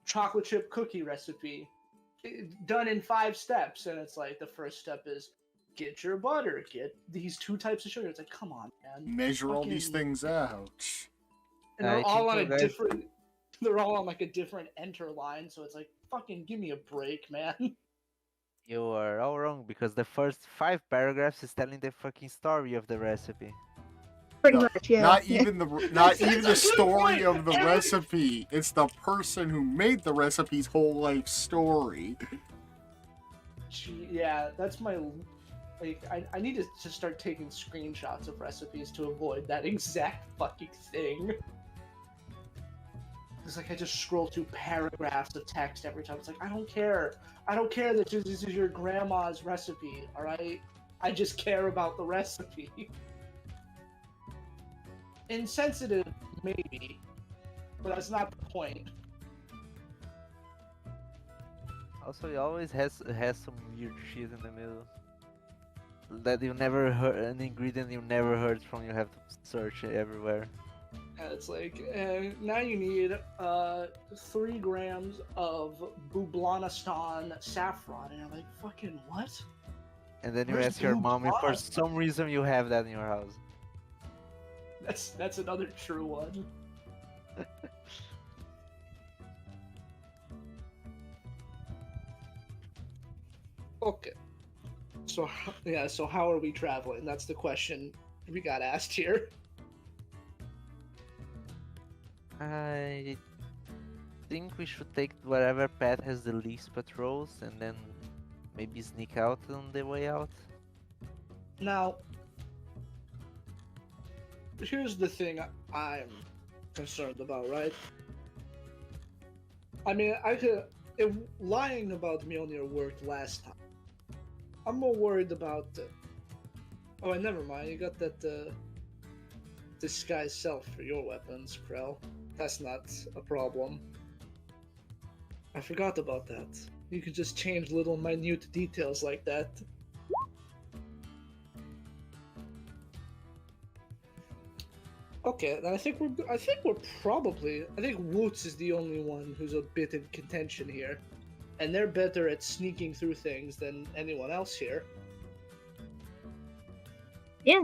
chocolate chip cookie recipe done in 5 steps, and it's like the first step is get your butter, get these 2 types of sugar. It's like, come on, man. Measure all these Fucking- things out. And they're I all on think a you guys- different. They're all on like a different enter line, so it's like, fucking give me a break, man. You are all wrong because the first 5 paragraphs is telling the fucking story of the recipe. Pretty No, much, yeah. Not Yeah. even the That's a the good story point. of the Every- recipe. It's the person who made the recipe's whole life story. Yeah, that's my. Like, I need to start taking screenshots of recipes to avoid that exact fucking thing. It's like I just scroll through paragraphs of text every time. It's like, I don't care. I don't care that this is your grandma's recipe, alright? I just care about the recipe. Insensitive, maybe, but that's not the point. Also, it always has some weird shit in the middle. That you never heard, an ingredient you never heard from, you have to search it everywhere. And it's like, now you need 3 grams of Bublanistan saffron. And you're like, fucking what? And then you Where's ask your blue mom if for blood? some reason you have that in your house. That's another true one. Okay. So yeah, so how are we traveling? That's the question we got asked here. I think we should take whatever path has the least patrols and then maybe sneak out on the way out. Now, here's the thing I'm concerned about, right? I mean, if lying about Mjolnir worked last time, I'm more worried about oh, and never mind. You got that disguise self for your weapons, Krell. That's not a problem. I forgot about that. You could just change little minute details like that. Okay, then I think we're probably. I think Woots is the only one who's a bit in contention here, and they're better at sneaking through things than anyone else here. Yeah.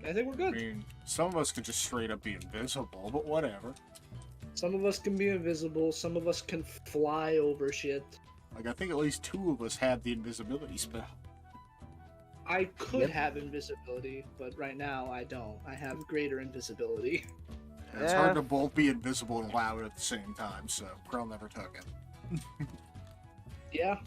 I think we're I good. mean, some of us could just straight up be invisible, but whatever. Some of us can be invisible. Some of us can fly over shit. Like, I think at least 2 of us have the invisibility spell. I could Yep. have invisibility, but right now I don't. I have greater invisibility. And it's Yeah. hard to both be invisible and loud at the same time, so Krell never took it. Yeah.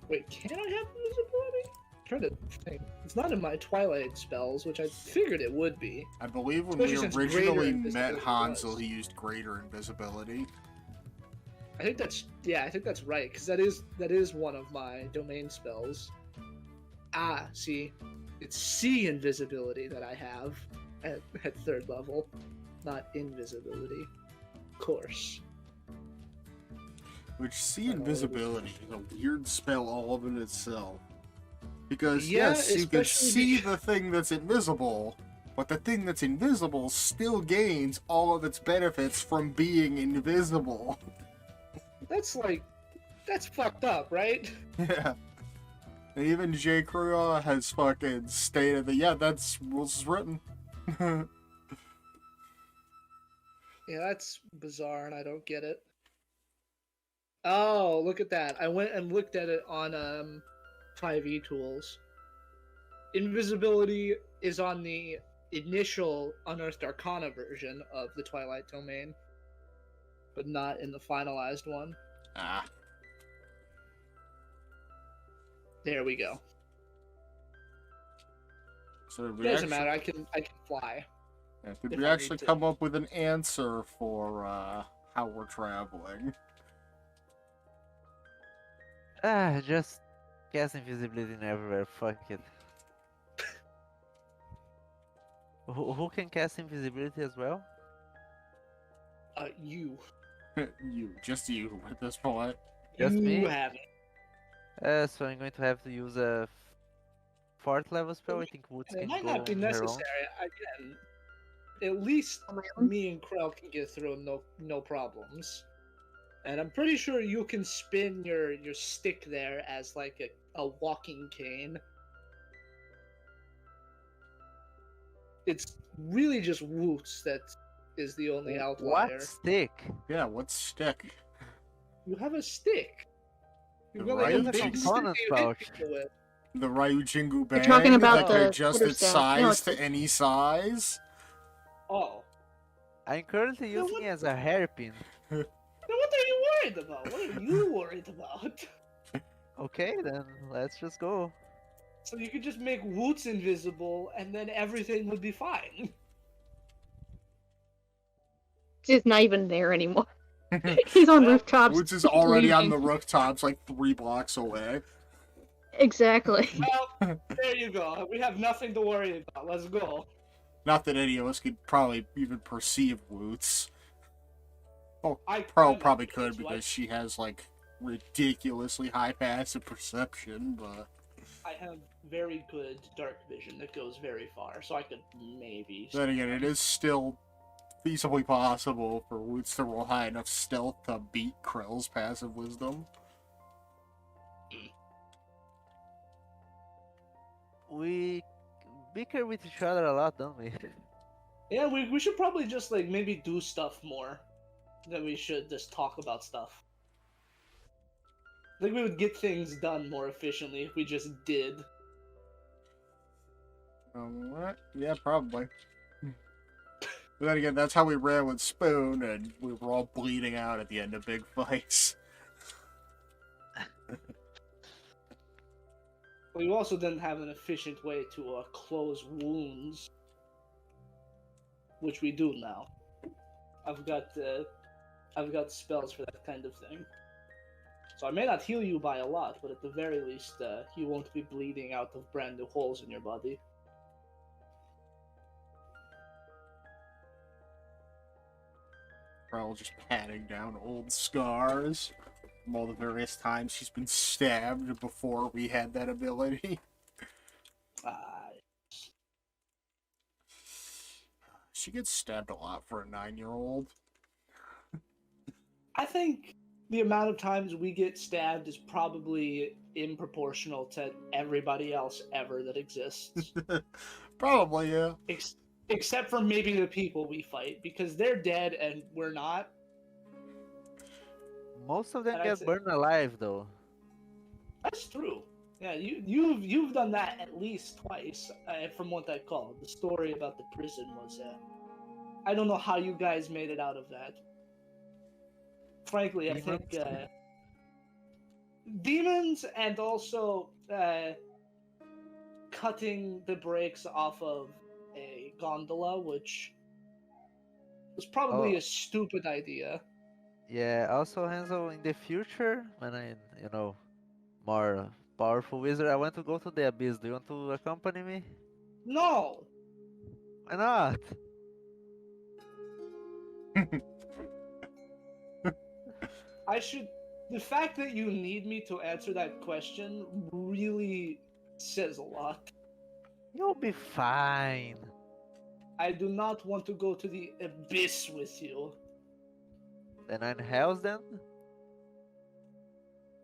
Wait, can I have invisibility? I'm trying to think. It's not in my Twilight spells, which I figured it would be. I believe when Especially we since greater originally met invisibility Hansel, was. he used greater invisibility. I think that's right, because that is one of my domain spells. Ah, see, it's C invisibility that I have at 3rd level, not invisibility. Of course. Which C invisibility is a weird spell all of it itself. Because Yeah, yes, you can especially see the thing that's invisible, but the thing that's invisible still gains all of its benefits from being invisible. That's fucked up, right? Yeah. And even J. Crew has fucking stated that, yeah, that's rules is written. Yeah, that's bizarre, and I don't get it. Oh, look at that! I went and looked at it on 5e tools. Invisibility is on the initial Unearthed Arcana version of the Twilight Domain, but not in the finalized one. Ah. There we go. So did It we doesn't actually, matter. I can fly. did if we I actually need to. come up with an answer for how we're traveling? Just cast invisibility everywhere. Fuck it. Who can cast invisibility as well? You. Just you at this point. Just you me? have it. So I'm going to have to use a 4th level spell. I think Woods And it can might go not be on her own. necessary. Again, at least me and Krell can get through no problems. And I'm pretty sure you can spin your stick there as like a walking cane. It's really just Woots that is the only outlier. What stick? Yeah, what's stick? You have a stick. You've The got like a right big hand stick component that you hit pouch. people with. The Ryujingu bag talking about that can the adjust its quarterstaff. No, size it's- to any size? Oh. I'm currently No, using what- it as a hairpin. Then what are you worried about? What are you worried about? Okay, then let's just go. So you could just make Woots invisible and then everything would be fine. He's not even there anymore. He's on Well, rooftops. Woods is already on the leaving. rooftops like 3 blocks away. Exactly. Well, there you go. We have nothing to worry about. Let's go. Not that any of us could probably even perceive Woots. I Pearl kinda probably do, could so because she has like ridiculously high passive perception, but I have very good dark vision that goes very far, so I could maybe. then again, it is still feasibly possible for Woots to roll high enough stealth to beat Krell's passive wisdom. We bicker with each other a lot, don't we? Yeah, we should probably just like maybe do stuff more than we should just talk about stuff. I think we would get things done more efficiently if we just did. What? Yeah, probably. But then again, that's how we ran with Spoon, and we were all bleeding out at the end of big fights. We also didn't have an efficient way to close wounds, which we do now. I've got spells for that kind of thing. So I may not heal you by a lot, but at the very least, you won't be bleeding out of brand new holes in your body. Krell just patting down old scars from all the various times she's been stabbed before we had that ability. She gets stabbed a lot for a 9-year-old. I think the amount of times we get stabbed is probably improportional to everybody else ever that exists. Probably, yeah. Except for maybe the people we fight, because they're dead and we're not. Most of them And I'd get say- burned alive though. That's true. Yeah, you've done that at least twice, from what I called. The story about the prison was, I don't know how you guys made it out of that. Frankly, I think demons and also cutting the brakes off of a gondola, which was probably Oh. a stupid idea. Yeah, also Hansel, in the future, when I, more powerful wizard, I want to go to the abyss. Do you want to accompany me? No! Why not? The fact that you need me to answer that question really says a lot. You'll be fine. I do not want to go to the abyss with you. The 9 hells then?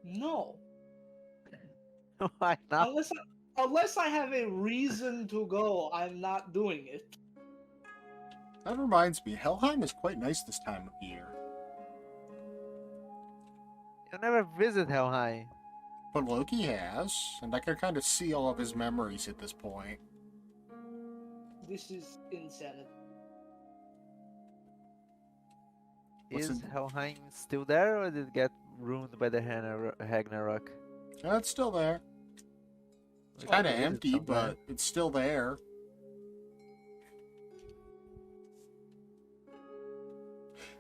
No. Why not? Unless I have a reason to go, I'm not doing it. That reminds me, Helheim is quite nice this time of year. You never visit Helheim. But Loki has, and I can kind of see all of his memories at this point. This is insanity. What's Is in- Helheim still there, or did it get ruined by the Ragnarok? It's still there. It's kind of empty, but it's still there.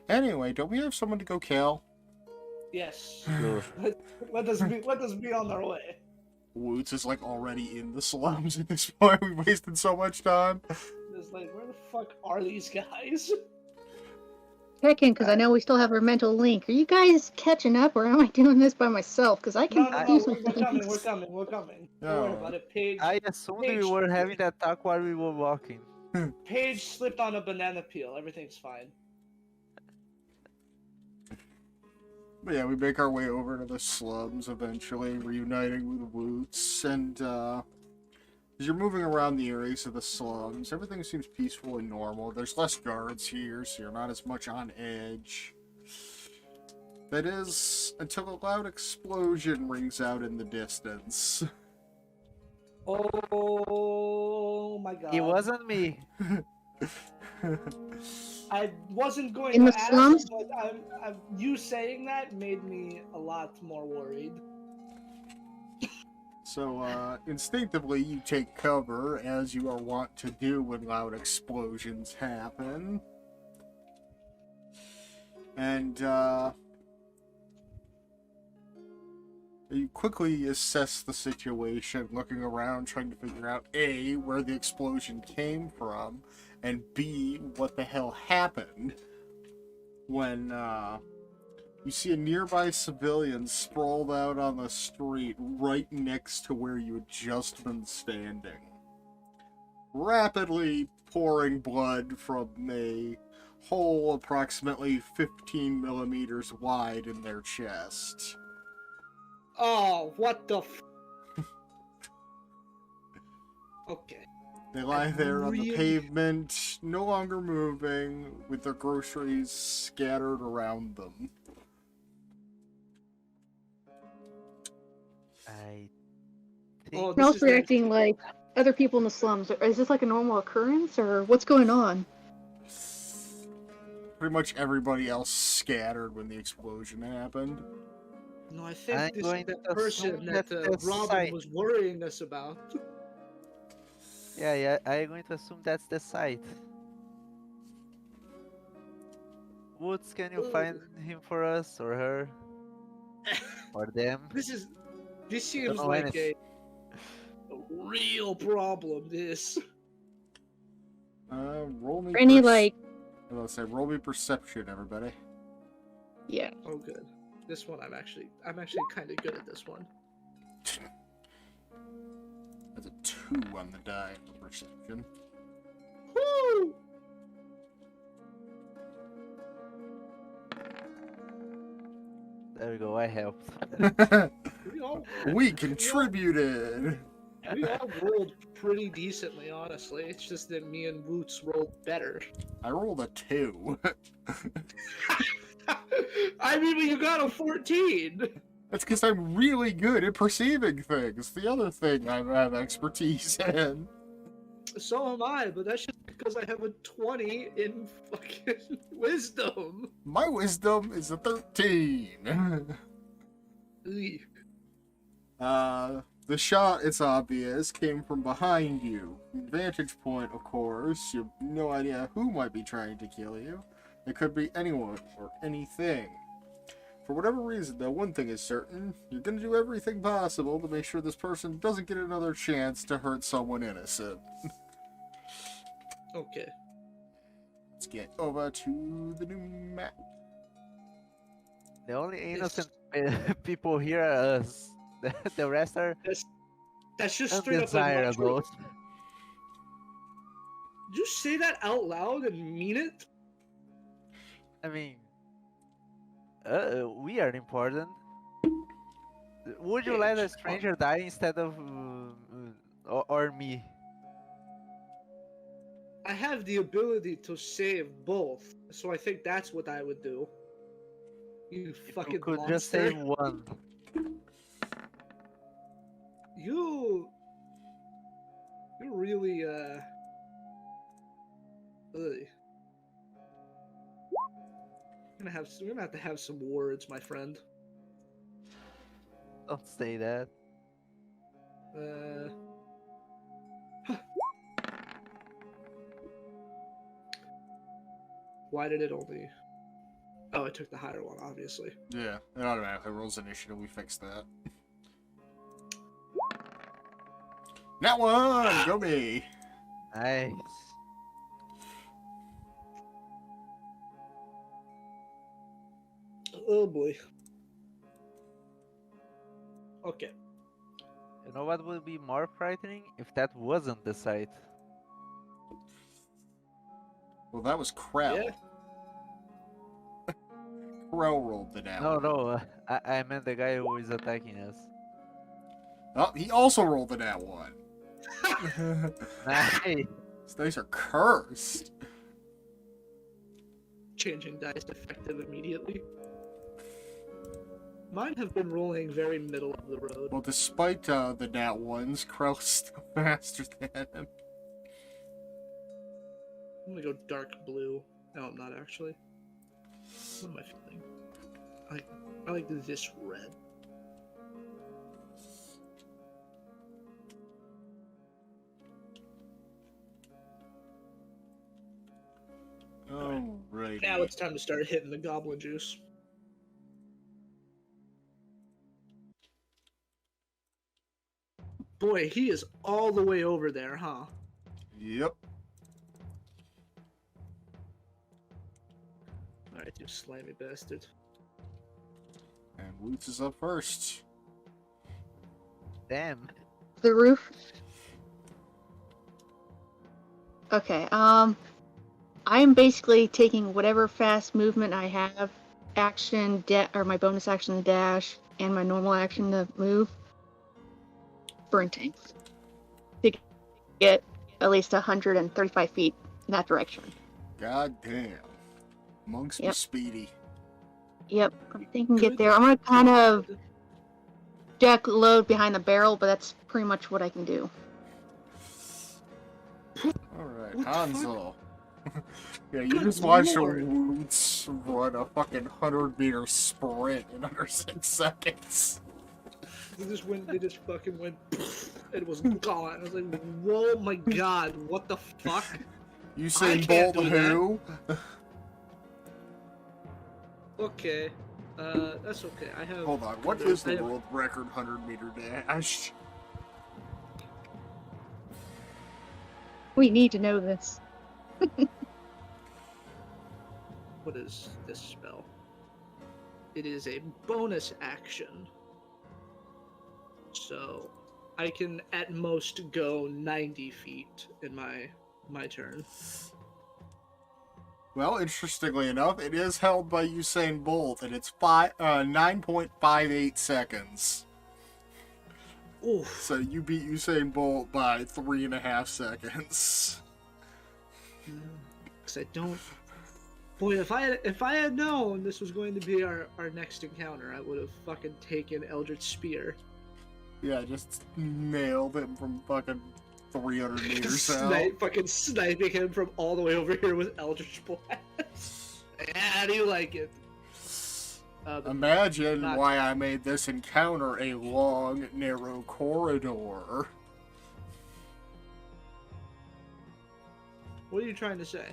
Anyway, don't we have someone to go kill? Yes. Sure. Let us be on our way. Woots is like already in the slums at this point. We wasted so much time. It's like, where the fuck are these guys? Checking, because I know we still have our mental link. Are you guys catching up, or am I doing this by myself? Because I can No, do some we're coming. We're things. coming. We're coming. Don't No. worry about it. I assumed we Paige- were having that talk while we were walking. Paige slipped on a banana peel. Everything's fine. But yeah, we make our way over to the slums eventually, reuniting with Woots, and as you're moving around the areas of the slums, everything seems peaceful and normal. There's less guards here, so you're not as much on edge. That is, until a loud explosion rings out in the distance. Oh my god. It wasn't me. I wasn't going In to the ask, slums? but you saying that made me a lot more worried. So, instinctively, you take cover, as you are wont to do when loud explosions happen. And, you quickly assess the situation, looking around, trying to figure out, A, where the explosion came from, and B, what the hell happened. When, you see a nearby civilian sprawled out on the street right next to where you had just been standing. Rapidly pouring blood from a hole approximately 15 millimeters wide in their chest. Oh, what the Okay. They lie there on the Really? pavement, no longer moving, with their groceries scattered around them. I Oh, think this else is like- reacting like other people in the slums. Is this like a normal occurrence, or what's going on? Pretty much everybody else scattered when the explosion happened. No, I think I'm this going is the to person assume that that the Robin site- was worrying us about. Yeah, I'm going to assume that's the site. Woods, can you Ooh. find him for us, or her, or them? This seems know like anything. a real problem. This. Roll me Or any perc- like Let's say roll me perception, everybody. Yeah. Oh, good. This one, I'm actually kind of good at this one. That's a 2 on the die for perception. Woo! There we go, I helped. We contributed. We all rolled pretty decently, honestly. It's just that me and Woots rolled better. I rolled a 2. I mean, you got a 14. That's because I'm really good at perceiving things. The other thing I have expertise in. So am I, but that's just because I have a 20 in fucking wisdom. My wisdom is a 13. Eek. The shot, it's obvious, came from behind you. Vantage point, of course. You have no idea who might be trying to kill you. It could be anyone or anything. For whatever reason, though, one thing is certain. You're going to do everything possible to make sure this person doesn't get another chance to hurt someone innocent. Okay. Let's get over to the new map. The only innocent people here are us. The rest are That's just straight up like not true. undesirable. Did you say that out loud and mean it? I mean, we are important. Would you Yeah, let a just- stranger die instead of or me? I have the ability to save both, so I think that's what I would do. You If fucking you could monster. just save one. You really ugh. We're gonna have to have some words, my friend. Don't say that. Why did it only? Oh, I took the higher one, obviously. Yeah, it automatically rolls initiative. We fixed that. That one! Go me! Nice. Oh boy. Okay. You know what would be more frightening if that wasn't the site? Well, that was Krell. Yeah. Krell rolled the down. No, I meant the guy who is attacking us. Oh, he also rolled the nat one. Nice. These dice are cursed. Changing dice effective immediately. Mine have been rolling very middle of the road. Well, despite the nat ones, Krell's still faster than him. I'm gonna go dark blue. No, I'm not actually. What am I feeling? I like this red. Alright. Now it's time to start hitting the goblin juice. Boy, he is all the way over there, huh? Yep. Alright, you slimy bastard. And Woots is up first. Damn. The roof. Okay, I'm basically taking whatever fast movement I have, action, or my bonus action to dash, and my normal action to move, sprinting, to get at least 135 feet in that direction. God damn. Monks be Yep. speedy. Yep, I think I can get there. I'm gonna kind of duck load behind the barrel, but that's pretty much what I can do. Alright, What the Hansel. Yeah, you Good just watched a lord. Woots run a fucking 100-meter sprint in under 6 seconds. They just fucking went, it was gone. I was like, whoa, my god, what the fuck? You say can't Bolt do that. who? Okay, that's okay. I have. Hold on, what there's- is I the have- world record 100-meter dash? We need to know this. what is this spell? It is a bonus action. So I can at most go 90 feet in my turn. Well, interestingly enough, it is held by Usain Bolt, and it's 9.58 seconds. Oof. So you beat Usain Bolt by 3.5 seconds. Because I don't. Boy, if I had known this was going to be our next encounter, I would have fucking taken Eldritch Spear. Yeah, just nailed him from fucking 300 meters out. Fucking sniping him from all the way over here with Eldritch Blast. How do you like it? Imagine not- why I made this encounter a long, narrow corridor. What are you trying to say?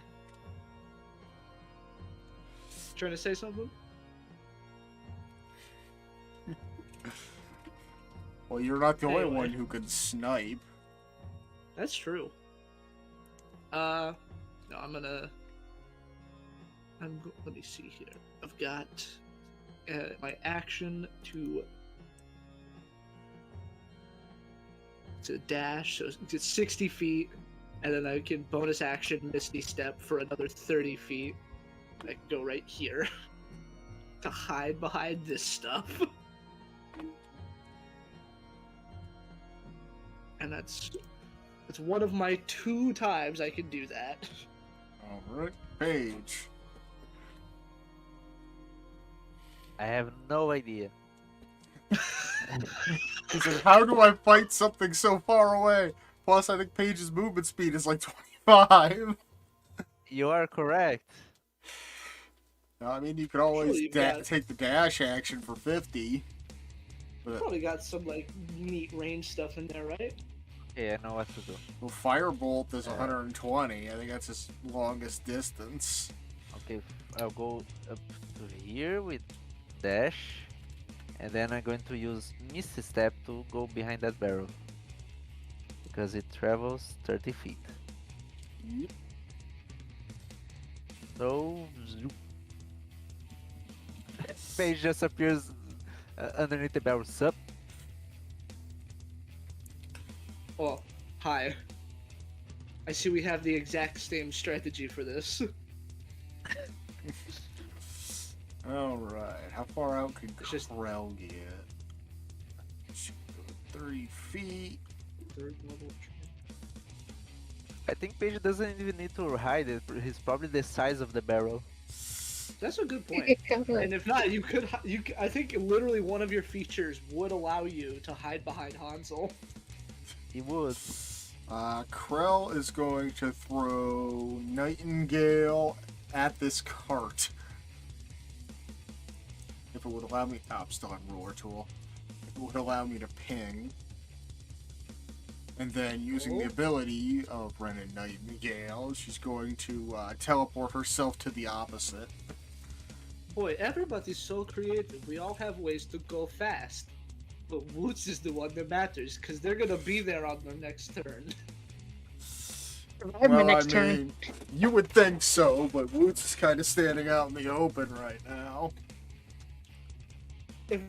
Trying to say something? Well, you're not the only Anyway. one who could snipe. That's true. No, let me see here. I've got my action to dash, so it's 60 feet, and then I can bonus action Misty Step for another 30 feet. I can go right here to hide behind this stuff. And that's one of my 2 times I can do that. Alright, Paige. I have no idea. He said, how do I fight something so far away? Plus, I think Paige's movement speed is like 25. You are correct. I mean, you could always Surely you've got- take the dash action for 50. But, Probably got some like neat range stuff in there, right? Okay, I know what to do. well, Firebolt is 120. I think that's his longest distance. Okay, I'll go up to here with dash, and then I'm going to use Misty Step to go behind that barrel because it travels 30 feet. Yep. So, zoop. Paige just appears underneath the barrel. Sup? Oh, hi. I see we have the exact same strategy for this. Alright, how far out could It's just- Krell get? Should go 30 feet. Third level. I think Paige doesn't even need to hide it. He's probably the size of the barrel. That's a good You point. get covered. And if not, you could. I think literally one of your features would allow you to hide behind Hansel. He would. Krell is going to throw Nightingale at this cart. If it would allow me... Oh, I'm still on ruler tool. If it would allow me to ping. And then using the ability of Renan Nightingale, she's going to teleport herself to the opposite. Boy, everybody's so creative. We all have ways to go fast. But Woots is the one that matters, because they're gonna be there on their next turn. I have my next turn. mean, you would think so, but Woots is kind of standing out in the open right now. If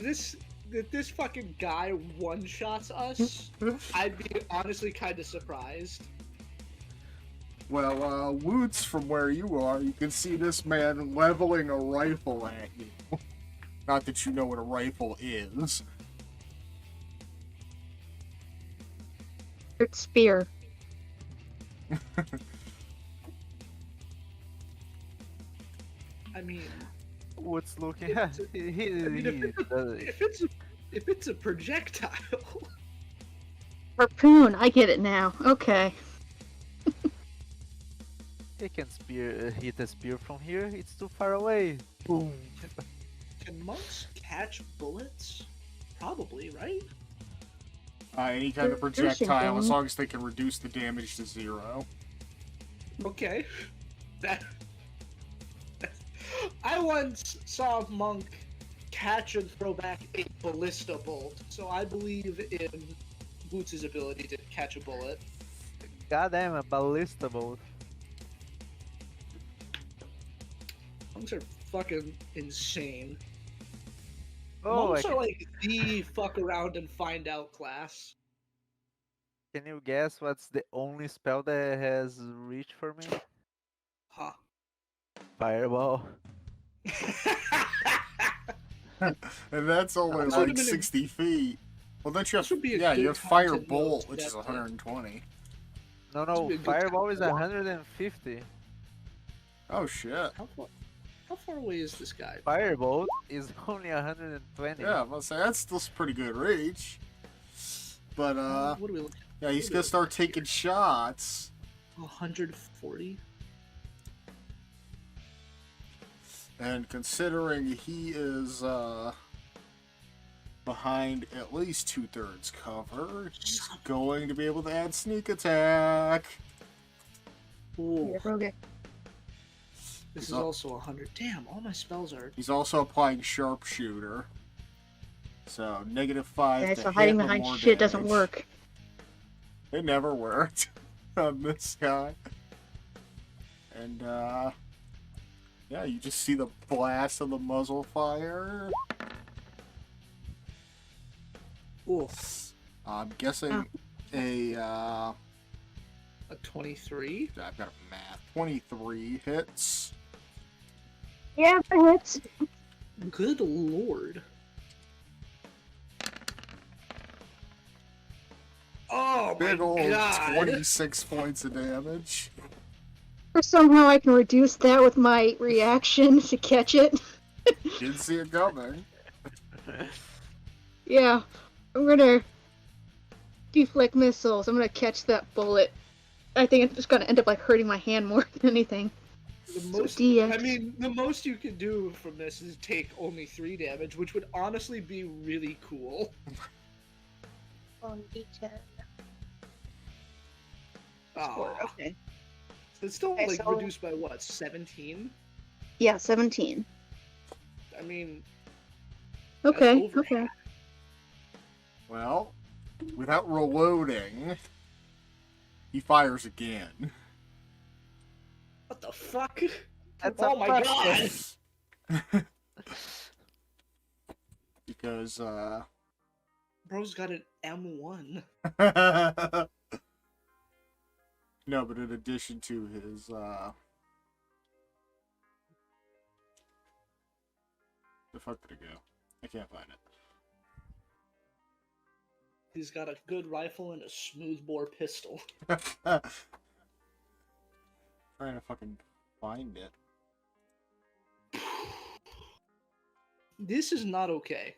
this fucking guy one-shots us, I'd be honestly kind of surprised. Well, Woots, from where you are, you can see this man leveling a rifle at you. Not that you know what a rifle is. It's spear. I mean, What's looking? It's a- he, I mean, he- if it's a projectile, Harpoon. I get it now. Okay. he can hit a spear from here. It's too far away. Boom. can monks catch bullets? Probably, right? Any kind of Piercing projectile, as thing. long as they can reduce the damage to 0. Okay. That. I once saw a monk catch and throw back a ballista bolt, so I believe in Boots' ability to catch a bullet. Goddamn, a ballista bolt. Monks are fucking insane. Oh, Monks are like the fuck around and find out class. can you guess what's the only spell that has reach for me? Huh. Fireball. And that's only This like would've been a- 60 feet. Well, don't you have? This would be a Yeah, you good have time to Firebolt, note which is that, 120. No, This would no, be a good Fireball time is to walk. 150. Oh shit. How far away is this guy? Firebolt is only 120. Yeah, I'm gonna say that's still pretty good reach. But What are we looking yeah, he's gonna start taking shots. at? 140? And considering he is behind at least 2/3 cover, he's going to be able to add sneak attack. Ooh, Yeah, okay. this He's is al- also 100. Damn, all my spells are. He's also applying sharpshooter. So -5 Okay, to so hit, hiding but behind more shit doesn't damage. work. It never worked on this guy. And yeah, you just see the blast of the muzzle fire. Ooh, I'm guessing a a 23? I've got a math. 23 hits. Yeah, but it's Good lord. Oh my Big old god. 26 points of damage. or somehow I can reduce that with my reaction to catch it. Didn't see it coming. Yeah, I'm gonna deflect missiles. I'm gonna catch that bullet. I think it's just gonna end up like hurting my hand more than anything. The So most, DX. I mean, the most you can do from this is take only 3 damage, which would honestly be really cool. On D10. Ah, Okay. it's still Okay, like so- reduced by what, 17? Yeah, 17. I mean, Okay. over Okay. Well, without reloading, he fires again. what the fuck? That's Oh a my plus. god! Because, Bro's got an M1. no, but in addition to his, the fuck did it go? I can't find it. He's got a good rifle and a smoothbore pistol. Trying to fucking find it. This is not okay.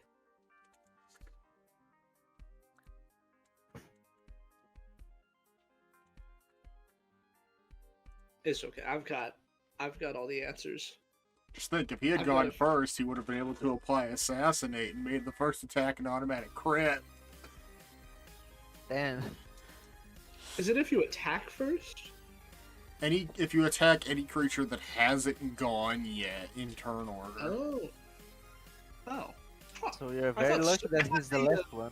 It's okay. I've got all the answers. Just think, if he had I've gone got it. first, he would have been able to apply Assassinate and made the first attack an automatic crit. Damn. Is it if you attack first? If you attack any creature that hasn't gone yet in turn order. Oh. Oh. Huh. So you're I very thought lucky that I he's the thought last one.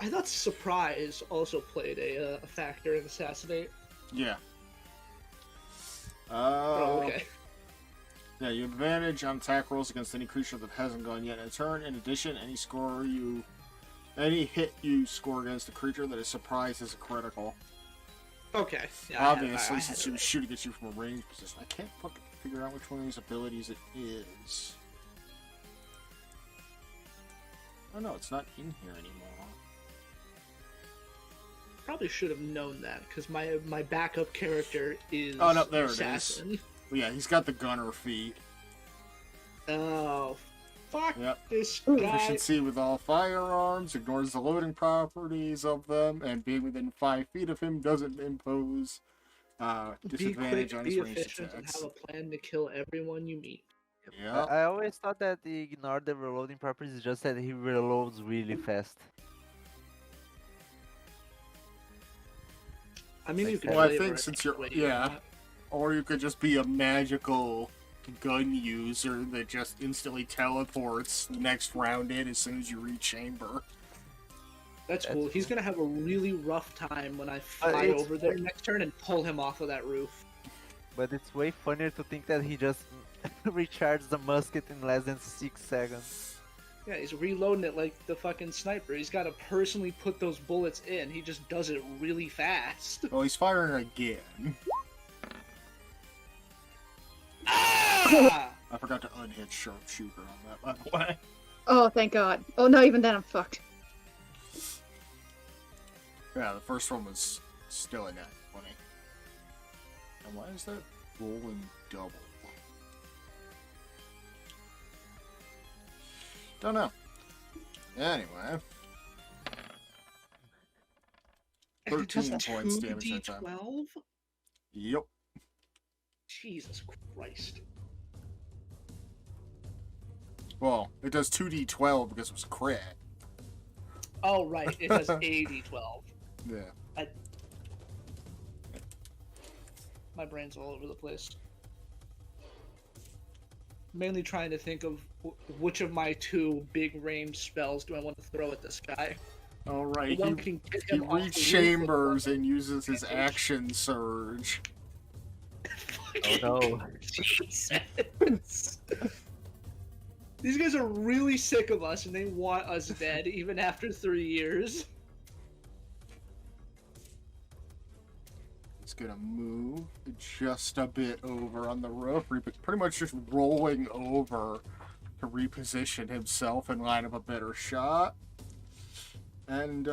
I thought surprise also played a factor in Assassinate. Yeah. Oh, okay. Yeah, you have advantage on attack rolls against any creature that hasn't gone yet in a turn. In addition, any hit you score against a creature that is surprised is a critical. Okay. Yeah, Obviously, I since had he it was shooting at you from a range position. I can't fucking figure out which one of these abilities it is. Oh no, it's not in here anymore. Probably should have known that because my backup character is Oh, no, there it is. assassin. Well, yeah, he's got the gunner feat. Oh, fuck Yep. this guy. Proficiency with all firearms, ignores the loading properties of them, and being within 5 feet of him doesn't impose Be disadvantage quick, on be his ranged efficient, and attacks. have a plan to kill everyone you meet. Yeah. I always thought that he ignored the reloading properties, just that he reloads really fast. I mean, you Makes can sense. Well, I flavor think it since you're the way yeah, want. or you could just be a magical gun user that just instantly teleports the next round in as soon as you reach chamber. That's That's cool. He's cool. gonna have a really rough time when I fly it's- over there next turn and pull him off of that roof. But it's way funnier to think that he just recharge the musket in less than 6 seconds. Yeah, he's reloading it like the fucking sniper. He's got to personally put those bullets in. He just does it really fast. Well, he's firing again. Ah! I forgot to unhit sharpshooter on that, by the way. Oh, thank God. Oh no, even then I'm fucked. Yeah, the first one was still a net 20. And why is that rolling double? Don't know. Anyway. And it does 13 points damage that time. 2d12? Yep. Jesus Christ. Well, it does 2d12 because it was crit. Oh, right. It does 80-12. Yeah. My brain's all over the place. Mainly trying to think of which of my two big range spells do I want to throw at this guy. Alright, One can get he him off the roof rechambers with and uses his damage. action surge. Oh no. Jesus. These guys are really sick of us and they want us dead even after 3 years. He's gonna move just a bit over on the roof, pretty much just rolling over to reposition himself and line up a better shot. And,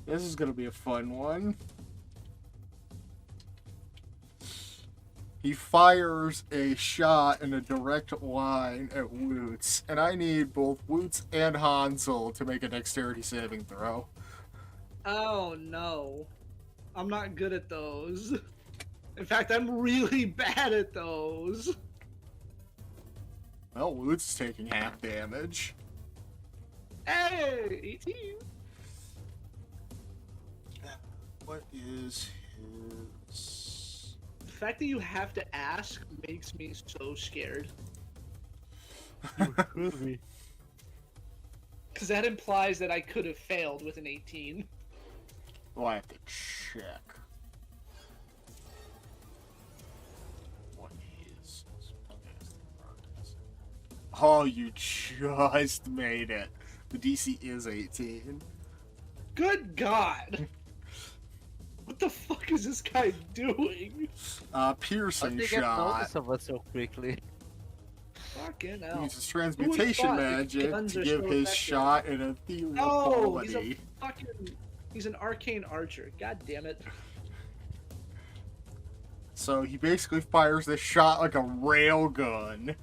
this is gonna be a fun one. He fires a shot in a direct line at Woots, and I need both Woots and Hansel to make a dexterity saving throw. Oh no. I'm not good at those. In fact, I'm really bad at those. Well, Woots is taking half damage. Hey, 18. What is his... The fact that you have to ask makes me so scared. Really? Because that implies that I could have failed with an 18. Well, I have to check. What is... Oh, you just made it. The DC is 18. Good God! What the fuck is this guy doing? How Piercing did they get shot. notice of us so quickly? Fucking He hell. uses transmutation thought that magic guns to are give so his effective? shot an ethereal Oh, he's quality. a fucking... He's an arcane archer. God damn it. So he basically fires this shot like a railgun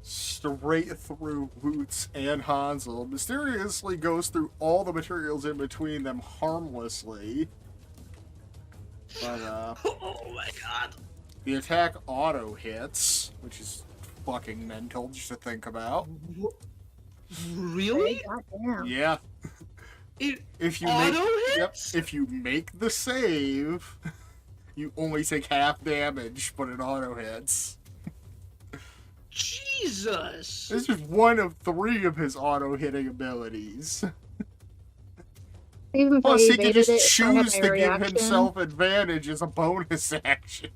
straight through Woots and Hansel. Mysteriously goes through all the materials in between them harmlessly. But Oh my god. the attack auto hits, which is fucking mental just to think about. Really? Goddamn. Yeah. It If you auto make, hits? if you make the save, you only take half damage, but it auto hits. Jesus! This is one of 3 of his auto hitting abilities. Even if Plus, I he can evaded just it, if I had choose my to give reaction, himself advantage as a bonus action.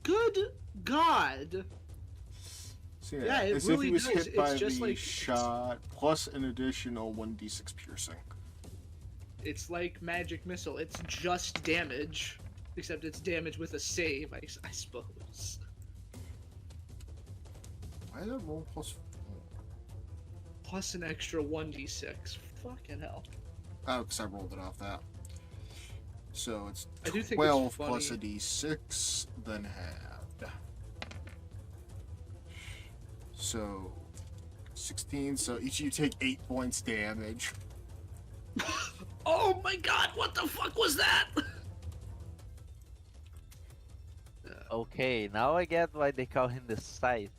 Good God! So Yeah, it as really if he was does. hit by It's just the like- shot, plus an additional 1d6 piercing. It's like magic missile. It's just damage, except it's damage with a save, I suppose. Why did it roll plus 4? Plus an extra 1d6. Fucking hell. Oh, because I rolled it off that. So it's I do think it's 12 plus a funny. d6, then halved. So 16, so each of you take 8 points damage. Oh my god, what the fuck was that? Okay, now I get why they call him the Scythe.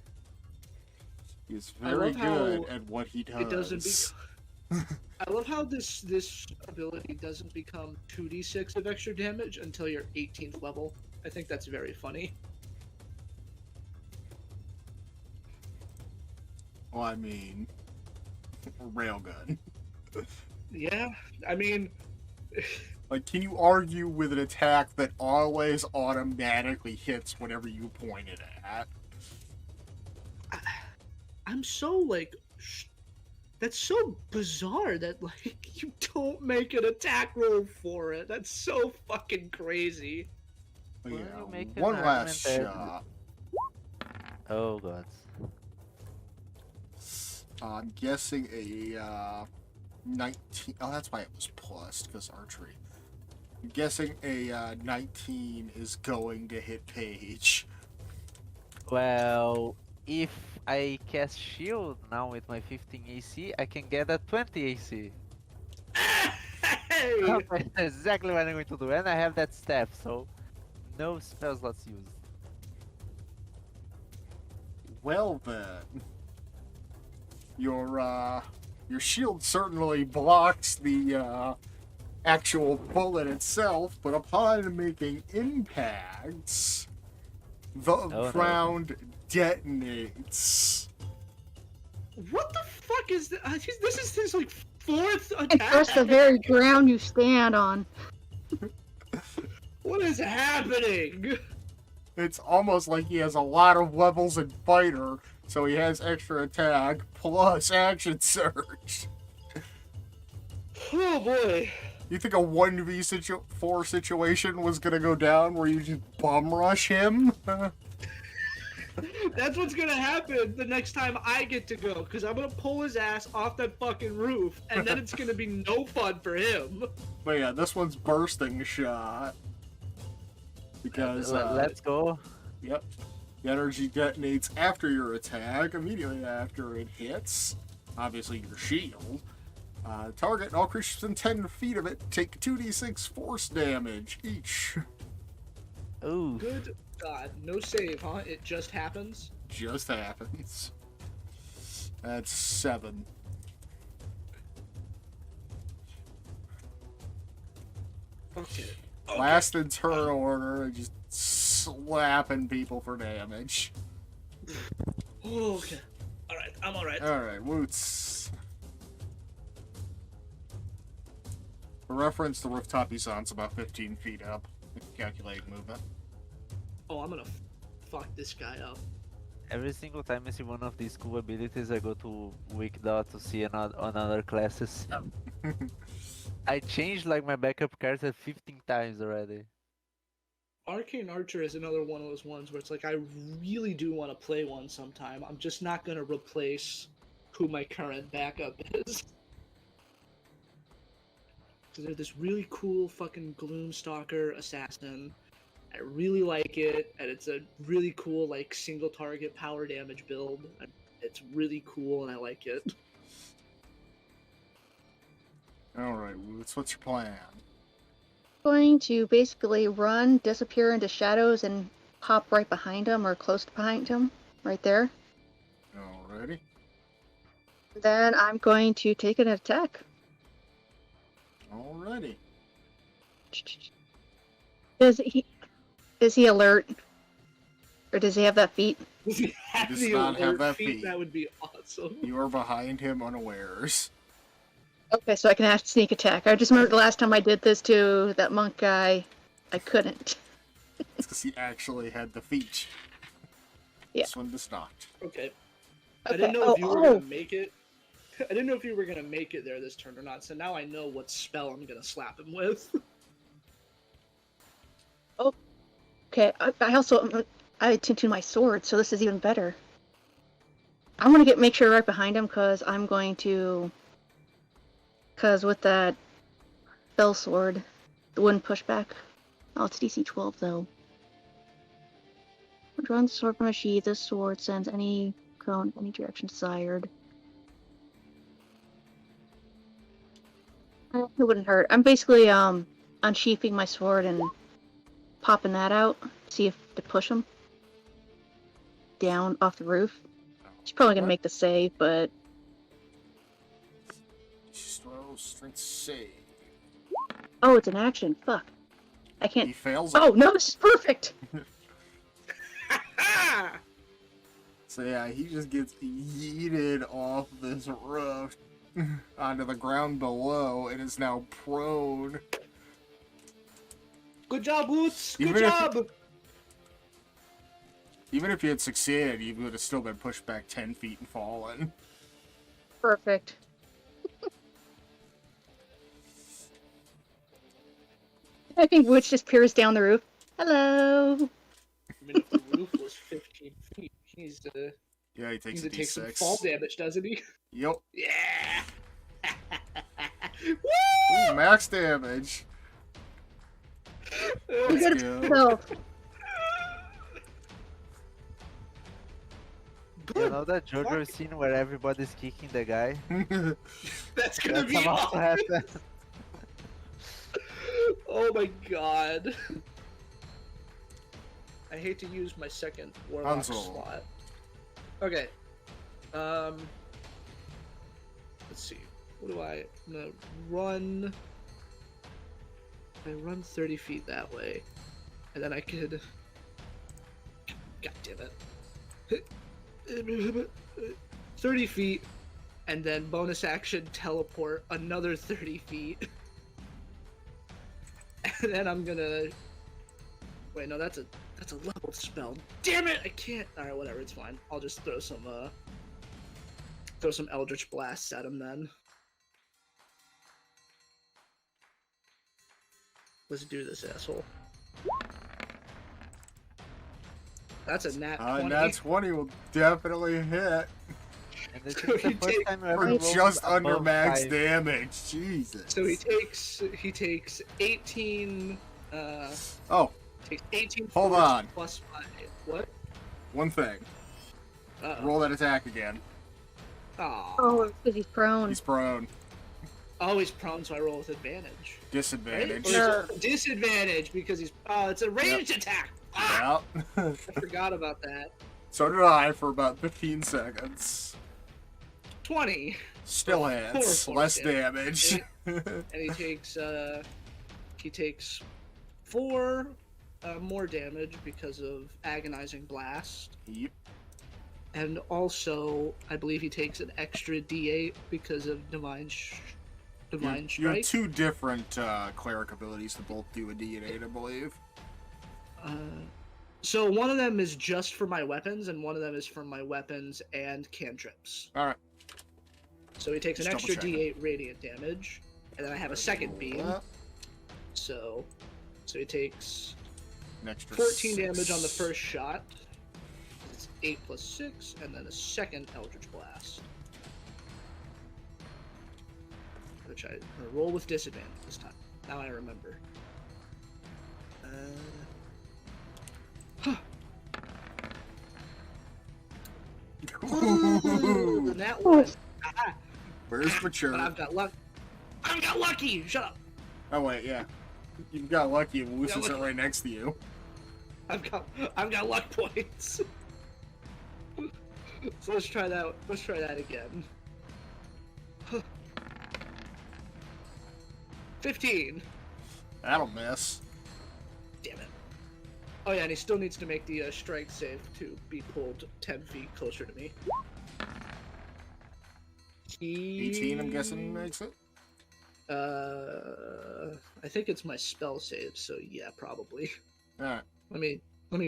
He's I very love how good at what he does. It doesn't I love how this ability doesn't become 2d6 of extra damage until your 18th level. I think that's very funny. Well, I mean, railgun. Yeah, I mean, Like, can you argue with an attack that always automatically hits whatever you point it at? I'm so like, that's so bizarre that like you don't make an attack roll for it. That's so fucking crazy. But Well, yeah, you make an one last argument that- shot. Oh god. I'm guessing a 19. Oh, that's why it was plus, because archery. I'm guessing a 19 is going to hit Paige. Well, if I cast shield now with my 15 AC, I can get a 20 AC. Hey! That's exactly what I'm going to do, and I have that staff, so no spell slots used. Well then, your shield certainly blocks the actual bullet itself, but upon making impacts, the no. round detonates. What the fuck is this? This is his like fourth And attack. press the very ground you stand on. What is happening? It's almost like he has a lot of levels in fighter, so he has extra attack plus action surge. Oh boy. You think a 1v4 situation was gonna go down where you just bum rush him? That's what's gonna happen the next time I get to go, because I'm gonna pull his ass off that fucking roof, and then it's gonna be no fun for him. But yeah, this one's bursting shot. Because, Let's go. yep, the energy detonates after your attack, immediately after it hits. Obviously, your shield. Target and all creatures within 10 feet of it take 2d6 force damage each. Ooh. Good God, no save, huh? It just happens. Just happens. That's 7. Okay. Last in turn order, and just slapping people for damage. Okay. Alright, I'm alright. Alright, Woots. For reference, the rooftop he's on's about 15 feet up. Calculating movement. Oh, I'm gonna fuck this guy up. Every single time I see one of these cool abilities, I go to Wikidot to see another classes. I changed like my backup cards 15 times already. Arcane Archer is another one of those ones where it's like I really do want to play one sometime. I'm just not gonna replace who my current backup is. So they're this really cool fucking Gloomstalker assassin. I really like it, and it's a really cool like single target power damage build. It's really cool, and I like it. Alright, Woots, what's your plan? Going to basically run, disappear into shadows, and pop right behind him or close behind him, right there. Alrighty. Then I'm going to take an attack. Alrighty. Is he alert? Or does he have that feat? Does he have does the not have alert that feat? feat. That would be awesome. You are behind him unawares. Okay, so I can ask sneak attack. I just remember the last time I did this to that monk guy, I couldn't. It's because he actually had the feat. Yeah. This one does not. Okay. I Okay. didn't know if you were gonna make it. I didn't know if you were gonna make it there this turn or not. So now I know what spell I'm gonna slap him with. Okay, I also I attuned to my sword, so this is even better. I want to make sure right behind him because I'm going to. Because with that spell sword, the wooden pushback. Oh, it's DC 12 though. Drawing the sword from a sheath, this sword sends any cone any direction desired. It wouldn't hurt. I'm basically unsheathing my sword and popping that out. See if to push him down off the roof. He's probably gonna What? make the save, but Just roll strength save. oh, it's an action. Fuck. I He can't. fails. Oh no, this is perfect. So yeah, he just gets yeeted off this roof onto the ground below and is now prone. Good job, Boots. Good Even if- job. Even if you had succeeded, you would have still been pushed back 10 feet and fallen. Perfect. I think Witch just peers down the roof. Hello. I mean, if the roof was 15 feet, he's Yeah, he takes needs a to take some D6. fall damage, doesn't he? Yep. Yeah. Ooh, max damage. You Let's got go. yourself. You know that JoJo scene where everybody's kicking the guy? That's gonna That's be about to awesome. happen. Oh my god. I hate to use my second warlock Console. slot. Okay. Let's see. What do I'm gonna run. I run 30 feet that way, and then I could. God damn it. 30 feet, and then bonus action teleport another 30 feet. And then I'm gonna. Wait, no, that's a leveled spell. Damn it! I can't. All right, whatever. It's fine. I'll just throw some Eldritch blasts at him then. Let's do this, asshole. That's a nat 20. Nat 20 will definitely hit. And this is the He first take- time you ever For rolled just under above max 5. damage. Jesus. So he takes 18. Oh, Takes 18. Hold force on. Plus 5. What? one thing. Roll that attack again. Oh. Oh, because he's prone. He's prone. Oh, he's prone, so I roll with advantage. Right? Disadvantage. Or is it disadvantage because he's. Oh, it's a ranged attack. Ah! Yep. I forgot about that. So did I for about 15 seconds. 20. Still Four hits. force Less damage. damage. And he takes 4 more damage because of agonizing blast, Yep. and also I believe he takes an extra D8 because of divine You have strike. 2 different cleric abilities that both do a D8, I believe. So one of them is just for my weapons, and one of them is for my weapons and cantrips. Alright. So he takes an Just extra double-checking. D8 radiant damage, and then I have a second beam. So he takes An extra 14 6. damage on the first shot. It's 8 plus 6, and then a second Eldritch Blast. Which I'm gonna roll with disadvantage this time. Now I remember. Ooh, And that one. Ah, where's mature? but I've got luck. I've got lucky! Shut up! Oh wait, yeah. You got lucky and Lucy's Yeah, look- right next to you. I've got luck points. So let's try that. Let's try that again. 15. That'll miss. Damn it. Oh yeah, and he still needs to make the strength save to be pulled 10 feet closer to me. 18, I'm guessing, makes it? I think it's my spell save, so yeah, probably. Alright. Let me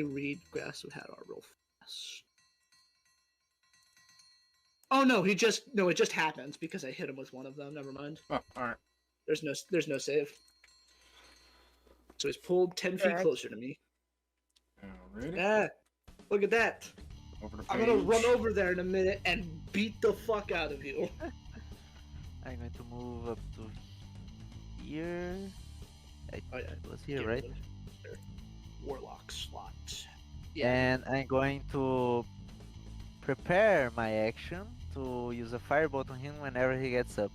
read Grasp of Hadar real fast. Oh no, it just happens because I hit him with one of them. Never mind. Oh, alright. There's no save. So he's pulled 10 feet Alright. closer to me. Alrighty. Ah, look at that. Over the page. I'm gonna run over there in a minute and beat the fuck out of you. I'm going to move up to here. I Oh yeah, was here, give right? me the Warlock slot. Yeah. And I'm going to prepare my action to use a firebolt on him whenever he gets up.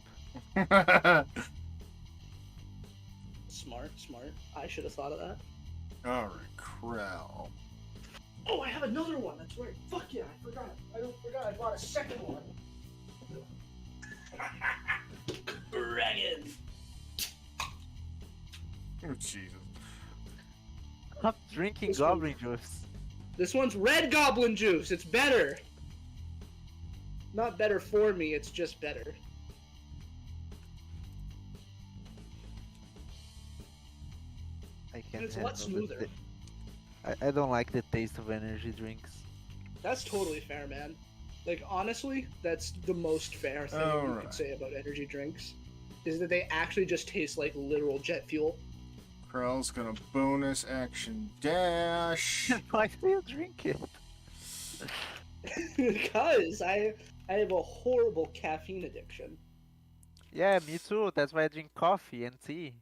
Smart. I should have thought of that. Alright, Krell. Oh, I have another one. That's right. Fuck yeah, I forgot. I bought a second one. Dragon. Oh, Jesus. I'm drinking This one- goblin juice. This one's red goblin juice. It's better. Not better for me. It's just better. I can't It's a lot handle the smoother. I don't like the taste of energy drinks. That's totally fair, man. Like, honestly, that's the most fair thing you Alright. could say about energy drinks. Is that they actually just taste like literal jet fuel. Krell's gonna bonus action dash. Why do you drink it? Because I have a horrible caffeine addiction. Yeah, me too. That's why I drink coffee and tea.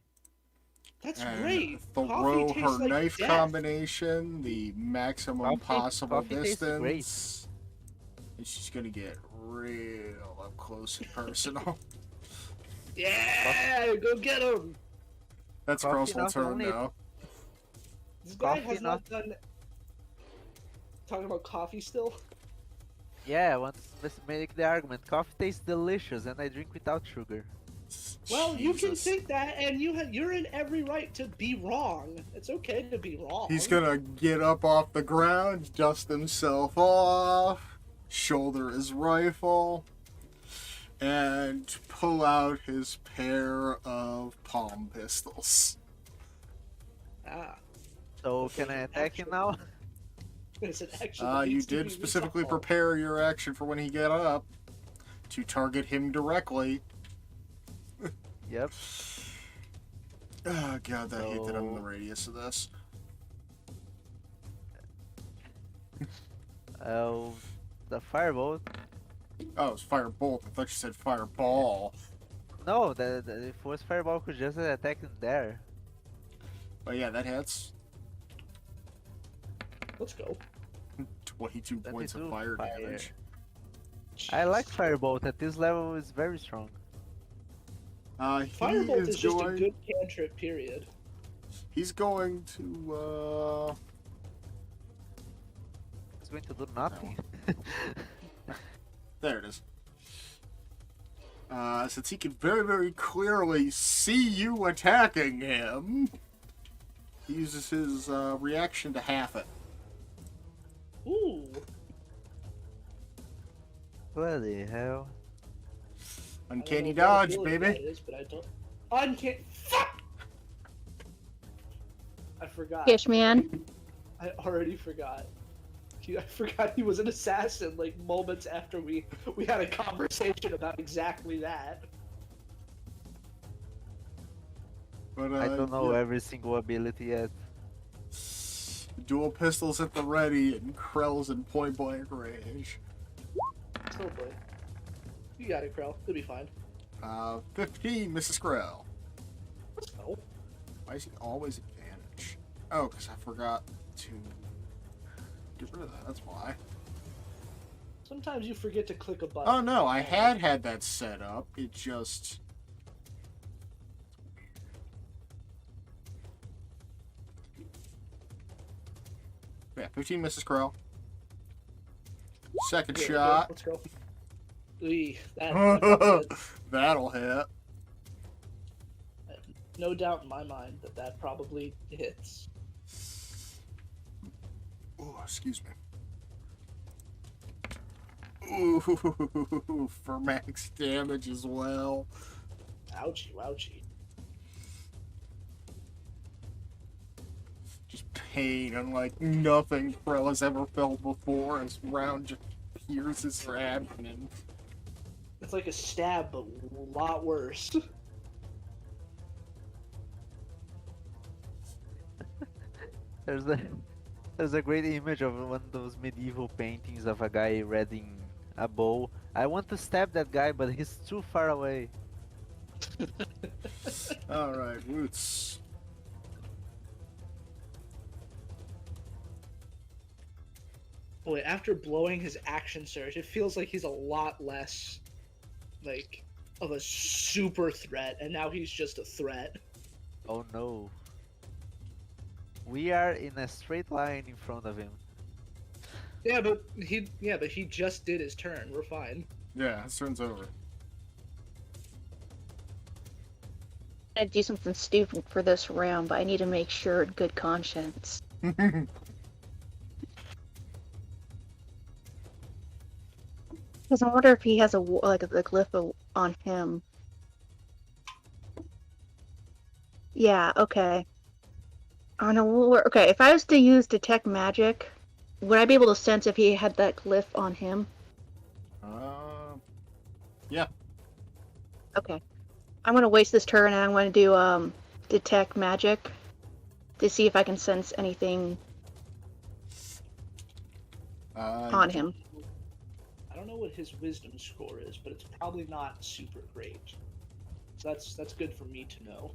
That's And great. throw Coffee her tastes like knife death. combination, the maximum possible coffee tastes great. distance. And she's gonna get real up close and personal. Yeah, go get him. That's Coffee Krell's whole not turn only- now. This guy Coffee has not done. Talking about coffee still. Yeah, I want to make the argument. Coffee tastes delicious and I drink without sugar. Well, you can Jesus. think that, and you're in every right to be wrong. It's okay to be wrong. He's gonna get up off the ground, dust himself off, shoulder his rifle, and pull out his pair of palm pistols. Ah, So can I attack him now? it's an action. that You needs to did be specifically resolved. prepare your action for when he get up to target him directly. Yep. Oh god, that hate that I'm in the So- radius of this. The firebolt. Oh, it's firebolt. I thought you said fireball. No, if it was fireball, could just attack him there. But yeah, that hits. Let's go. 22 points of 22 fire fire. damage. I like firebolt. At this level, it's very strong. He Firebolt is just a going, good cantrip. Period. He's going to, It's going to do nothing. There it is. Since he can very, very clearly see you attacking him, he uses his reaction to half it. Ooh. Uncanny I don't know what dodge, ability baby. that is, but I don't. Uncanny. Fuck! I forgot. Fish man. I already forgot. I forgot he was an assassin. Like moments after we had a conversation about exactly that. But I don't know yeah, every single ability yet. dual pistols at the ready and Krell's in point blank range. Totally. You got it, Krell. You'll be fine. 15, Mrs. Krell. Let's go. Why is he always advantage? Oh, because I forgot to get rid of that. That's why. Sometimes you forget to click a button. Oh no, I had that set up. It just. Yeah, 15 Mrs. Krell. Second Here, shot. Let's go. Eee, that That'll hit. no doubt in my mind that probably hits. Oh, excuse me. Ooh, for max damage as well. Ouchie, ouchie. Just pain unlike nothing Krell has ever felt before as round just pierces her abdomen. It's like a stab, but a lot worse. There's a great image of one of those medieval paintings of a guy reading a bow. I want to stab that guy, but he's too far away. Alright, Roots. Boy, after blowing his action surge, it feels like he's a lot less, like, of a super threat, and now he's just a threat. Oh no. We are in a straight line in front of him. Yeah, but he just did his turn. We're fine. Yeah, his turn's over. I do something stupid for this round, but I need to make sure in good conscience. Because I wonder if he has a glyph on him. Yeah. Okay. Oh no, okay, if I was to use detect magic, would I be able to sense if he had that glyph on him? Yeah. Okay. I'm gonna waste this turn and I'm gonna do detect magic to see if I can sense anything on him. I don't know what his wisdom score is, but it's probably not super great. So that's good for me to know.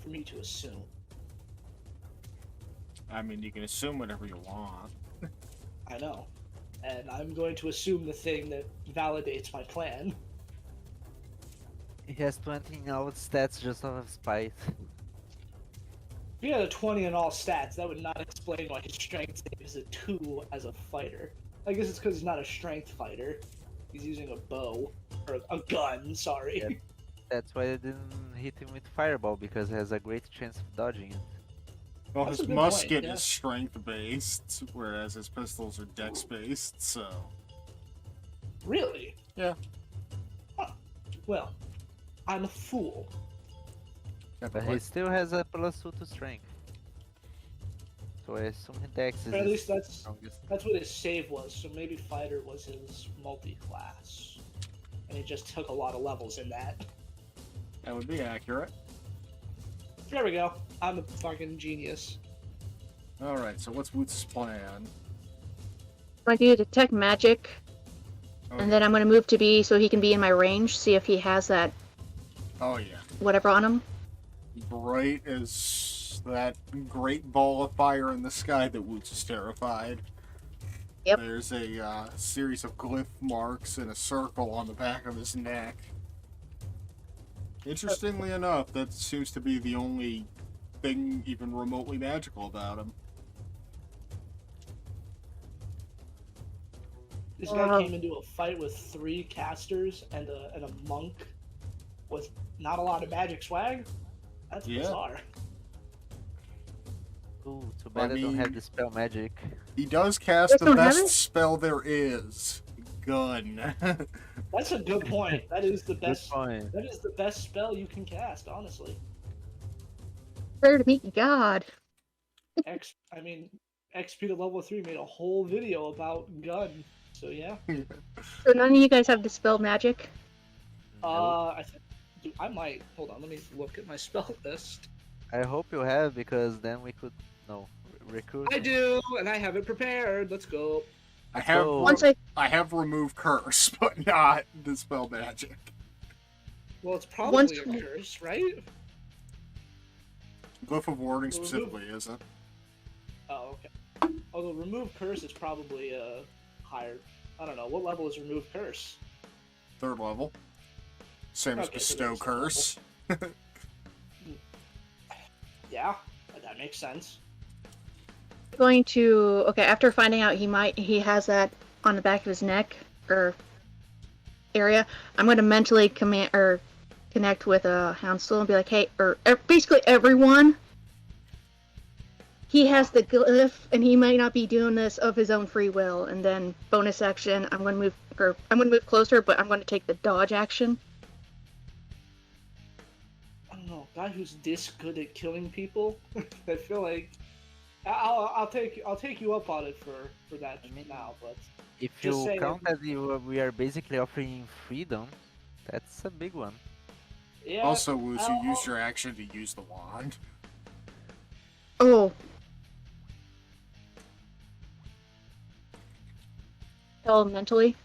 For me to assume. I mean, you can assume whatever you want. I know. And I'm going to assume the thing that validates my plan. He has 20 in all stats just off of spite. If he had a 20 in all stats, that would not explain why his strength save is a 2 as a fighter. I guess it's because he's not a strength fighter. He's using a bow. Or a gun, sorry. Yeah. That's why I didn't hit him with fireball, because he has a great chance of dodging it. Well, That's his a good musket point, yeah. is strength-based, whereas his pistols are dex-based, so... Really? Yeah. Huh. Well, I'm a fool. But he still has a +2 to strength. So I assume his dex is Or at his least that's strongest. what his save was, so maybe fighter was his multi-class. And he just took a lot of levels in that. That would be accurate. There we go. I'm a fucking genius. Alright, so what's Woots' plan? I do detect magic, Okay. and then I'm gonna move to B so he can be in my range, see if he has that Oh, yeah. whatever on him. Bright as that great ball of fire in the sky that Woots is terrified. Yep. There's a series of glyph marks in a circle on the back of his neck. Interestingly enough, that seems to be the only thing even remotely magical about him. This guy came into a fight with 3 casters and a monk with not a lot of magic swag. That's Yeah. bizarre. Ooh, too bad I don't have mean- the spell magic. He does cast Guys the don't have best it? spell there is. Gun. That's a good point. That is the Good best. point. That is the best spell you can cast, honestly. Prayer to meet God. XP to level 3 made a whole video about gun. So yeah. So none of you guys have dispel magic? I think I might. Hold on, let me look at my spell list. I hope you have, because then we could recruit. I him. do, and I have it prepared. Let's go. I have So- Once I have remove curse, but not dispel magic. Well, it's Once- probably a curse, right? Glyph of warding Remove- specifically isn't. Oh, okay. Although remove curse is probably higher. I don't know. What level is remove curse? 3rd level. Same as Okay, so bestow that's the curse. Yeah, that makes sense. Going to after finding out he has that on the back of his neck or area, I'm going to mentally connect with a Houndstool and be like, hey, basically everyone, he has the glyph and he might not be doing this of his own free will. And then bonus action, I'm going to move closer, but I'm going to take the dodge action. I don't know. Guy who's this good at killing people. I feel like I'll take you up on it for that now. But If Just you saying. count that we are basically offering freedom, that's a big one. yeah. Also, Woots, you I'll- used your action to use the wand. Oh. Tell him mentally,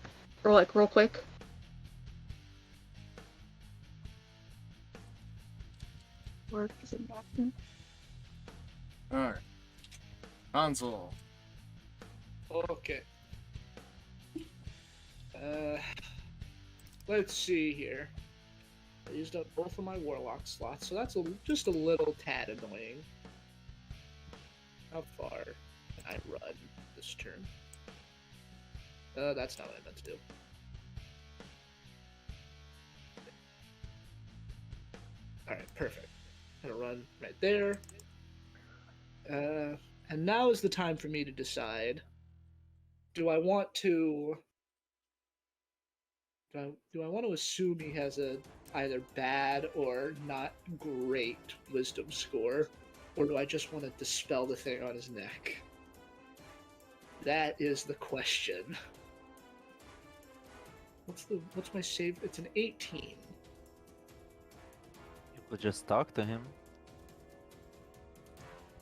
or like real quick. Or is it action? Alright. Hansel. Okay. Let's see here. I used up both of my warlock slots, so that's just a little tad annoying. How far can I run this turn? That's not what I meant to do. Alright, perfect. Gonna run right there. And now is the time for me to decide. Do I want to assume he has a either bad or not great wisdom score? Or do I just want to dispel the thing on his neck? That is the question. What's my save? It's an 18. You could just talk to him.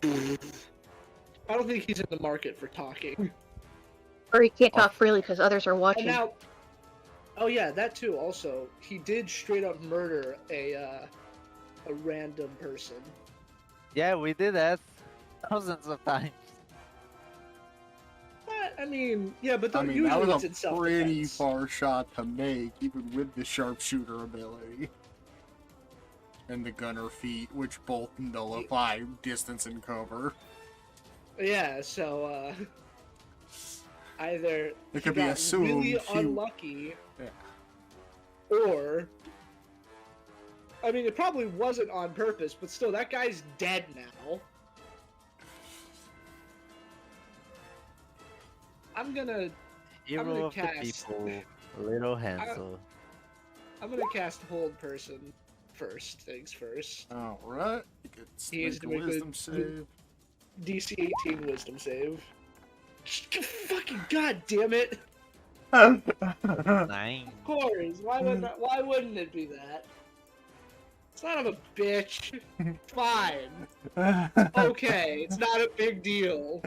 I don't think he's in the market for talking. Or he can't talk freely because others are And watching. now, oh yeah, that too. Also, he did straight up murder a random person. Yeah, we did that thousands of times. I mean, yeah, but I mean, usually that it's in was a pretty self-defense. far shot to make, even with the sharpshooter ability. And the gunner feat, which both nullify distance and cover. Yeah, so either It he could be got assumed really he- unlucky, Yeah. or I mean, it probably wasn't on purpose, but still, that guy's dead now. I'm gonna Hero of the cast- people, Little Hansel. I'm gonna cast Hold Person first. Things first. Alright. It's He is make a doing wisdom good. save. DC 18 Wisdom save. Fucking god damn it! 9. Of course. Why wouldn't it be that? Son of a bitch. Fine. Okay, it's not a big deal.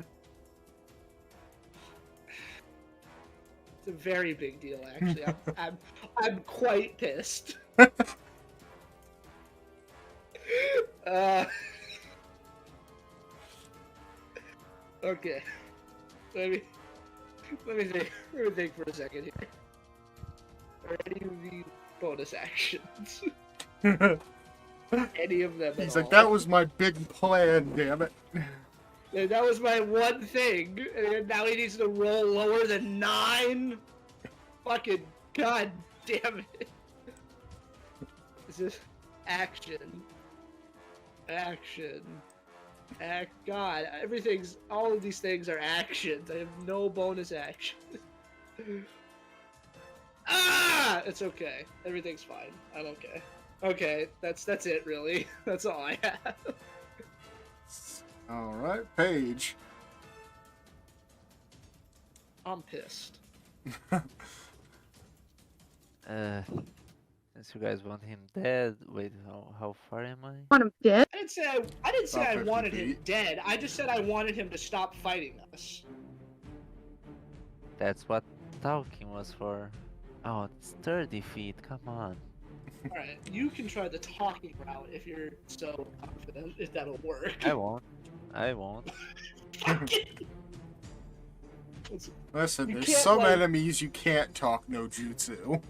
It's a very big deal, actually. I'm quite pissed. Okay. Let me think for a second here. Are any of these bonus actions? Any of them? He's at like, all? that was my big plan, damn it. And that was my one thing, and now he needs to roll lower than 9. Fucking god damn it! This is action. God, all of these things are actions. I have no bonus actions. Ah! It's okay. Everything's fine. I'm okay. Okay, that's it really. That's all I have. Alright, Paige. I'm pissed. Since you guys want him dead, wait, how far am I? Want him dead? I didn't say About I 50 wanted him feet. dead. I just said I wanted him to stop fighting us. That's what talking was for. Oh, it's 30 feet, come on. Alright, you can try the talking route if you're so confident if that'll work. I won't. I won't. Listen, You there's can't, some like- enemies you can't talk no jutsu.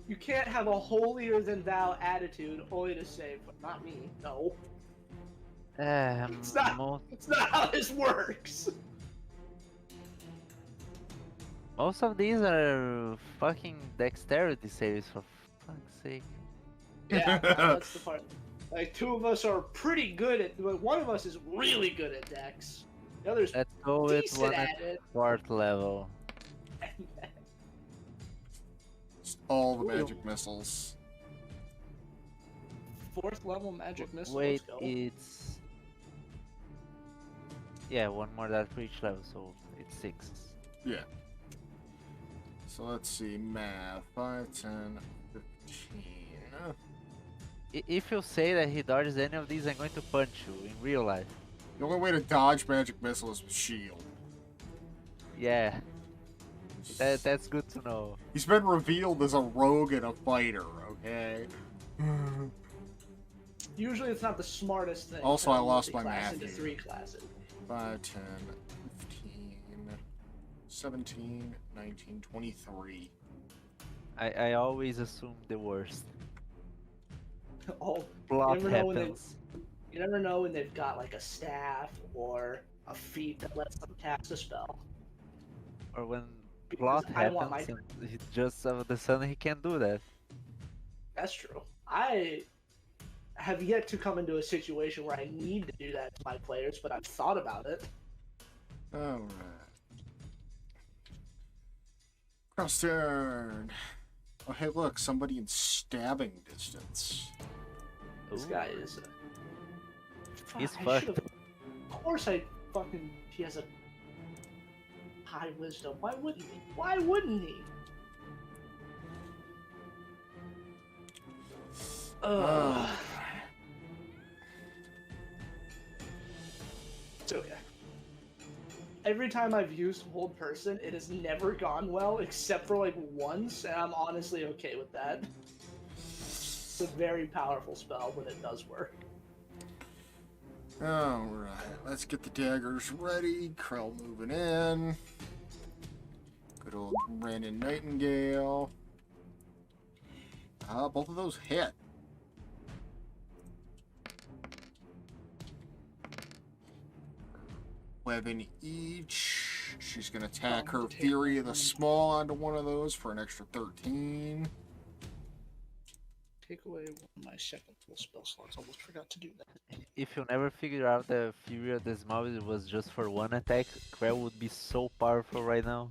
You can't have a holier than thou attitude only to say, but not me. No. It's not- Most, That's not how this works. most of these are fucking dexterity saves, for fuck's sake. Yeah, that's the part. Like, 2 of us are pretty good at. One of us is really good at Dex. The other's Let's go with decent one at at it. 4th level. Just all the magic missiles. 4th level magic missile. Wait, Let's go. it's... Yeah, one more that for each level, so it's 6. Yeah. So let's see, math. 5, 10, 15. If you say that he dodges any of these, I'm going to punch you in real life. The only way to dodge magic missile is with shield. Yeah. That's good to know. He's been revealed as a rogue and a fighter, okay? Usually it's not the smartest thing. Also, to I lost my multi-class math into here. 3 classes. 5, 10, 15, 17, 19, 23. I always assume the worst. Oh, Plot never know when they- happens. you never know when they've got like a staff or a feat that lets them cast a spell. Or when Because plot I want happens and he just all of a sudden he can't do that. That's true. I have yet to come into a situation where I need to do that to my players, but I've thought about it. Alright. Cross turn. Oh, hey, look, somebody in stabbing distance. This guy is. He's Fuck, I fucked. should've- Of course, he has a high wisdom. Why wouldn't he? Why wouldn't he? Ugh. So yeah. Every time I've used Hold Person, it has never gone well, except for like once, and I'm honestly okay with that. It's a very powerful spell when it does work. Alright, let's get the daggers ready. Krell moving in. Good old Brandon Nightingale. Both of those hit. Weapon each. She's going to attack her Fury of the Small onto one of those for an extra 13. Take away one of my second full spell slots. Almost forgot to do that. If you never figure out the Fury of the Small it was just for one attack, Krell would be so powerful right now.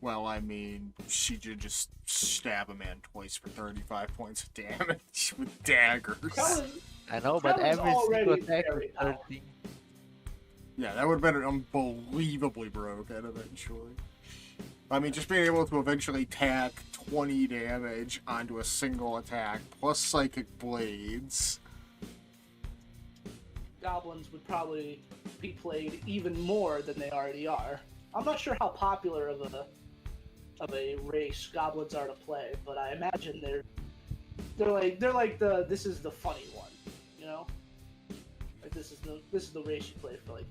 Well, I mean, she did just stab a man twice for 35 points of damage with daggers. I know, but Krell is every single already attack very is 13. Yeah, that would have been unbelievably broken eventually. I mean, just being able to eventually tack 20 damage onto a single attack, plus Psychic Blades. Goblins would probably be played even more than they already are. I'm not sure how popular of a race goblins are to play, but I imagine they're like the this is the funny one, you know? Like this is the race you play for. Like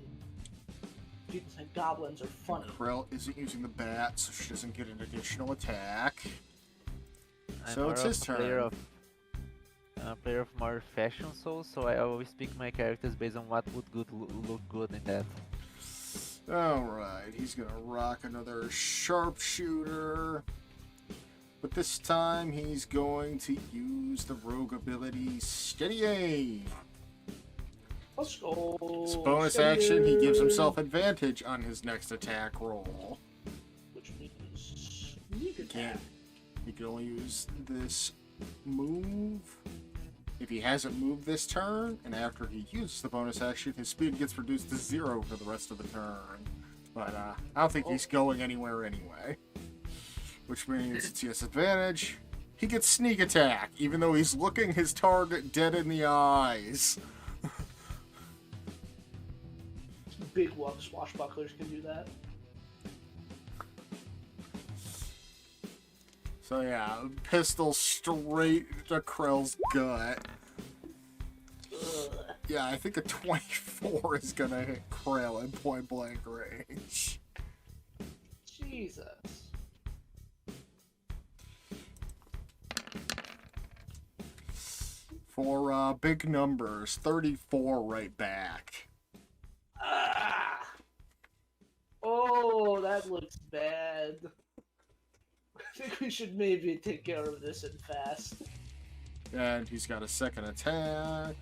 people think goblins are funny. Krell isn't using the bat, so she doesn't get an additional attack. I'm So it's more his of a player turn. of a player of more fashion souls, so I always pick my characters based on what would look good in that. Alright, he's gonna rock another sharpshooter. But this time he's going to use the rogue ability Steady Aim. Let's go. As a bonus action, he gives himself advantage on his next attack roll. Which means sneak attack. Can't. He can only use this move if he hasn't moved this turn, and after he uses the bonus action, his speed gets reduced to 0 for the rest of the turn. But I don't think he's going anywhere anyway. Which means it's his advantage. He gets sneak attack, even though he's looking his target dead in the eyes. Big swashbucklers can do that. So yeah, pistol straight to Krell's gut. Ugh. Yeah, I think a 24 is gonna hit Krell in point blank range. Jesus. For big numbers, 34 right back. Ah! Oh, that looks bad. I think we should maybe take care of this and fast. And he's got a second attack.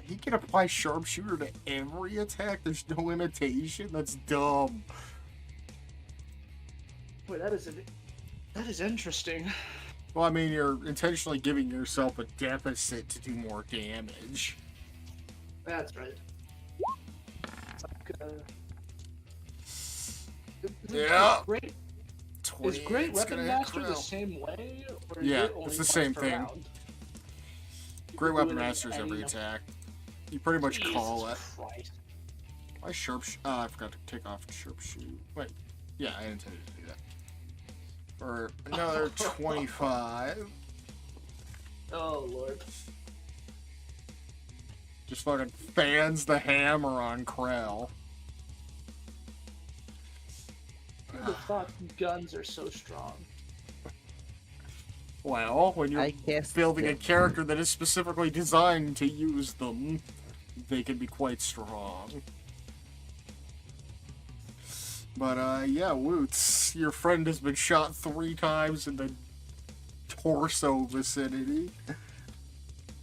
He can apply sharpshooter to every attack. There's no limitation. That's dumb. Wait, that is interesting. Well, I mean, you're intentionally giving yourself a deficit to do more damage. That's right. It's like, Yeah. Great, is 28's Great gonna Weapon hit Master the Krell. same way? Or is Yeah, it only it's the once same per thing. round? Great Do Weapon it Master's any every of- attack. You pretty much call it. Jesus Christ. Why sharpshoot? I forgot to take off sharpshoot. Wait. Yeah, I intended to do that. For another 25. Oh, Lord. Just fucking fans the hammer on Krell. Who'd have thought guns are so strong? Well, when you're I guess building a character that is specifically designed to use them, they can be quite strong. But, yeah, Woots, your friend has been shot 3 times in the torso vicinity.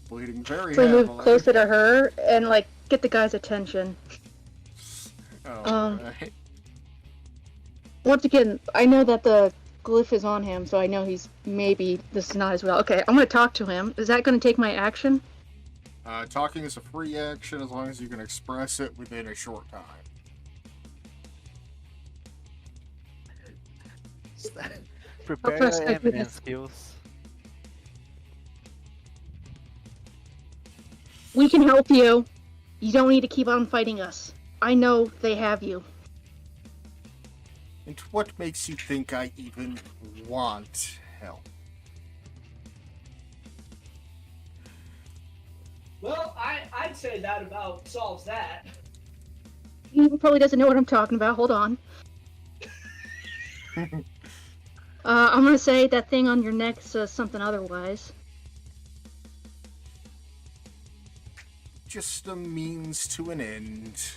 Bleeding very So heavily. move closer to her and like get the guy's attention. Oh, right. once again, I know that the glyph is on him, so I know he's maybe this is not as well. Okay, I'm gonna talk to him. Is that gonna take my action? Talking is a free action as long as you can express it within a short time. Prepare press your F with eminent this. skills. We can help you. You don't need to keep on fighting us. I know they have you. And what makes you think I even want help? Well, I'd say that about solves that. He probably doesn't know what I'm talking about. Hold on. I'm gonna say that thing on your neck says something otherwise. Just a means to an end.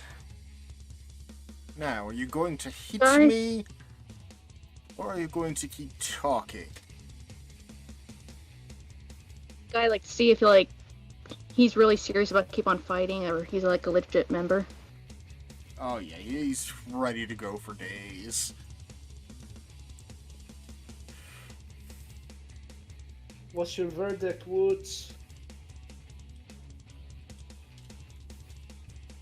Now, are you going to hit Sorry? me? Or are you going to keep talking? Guy like to see if he's really serious about keep on fighting or he's like a legit member. Oh yeah, he's ready to go for days. What's your verdict, Woods?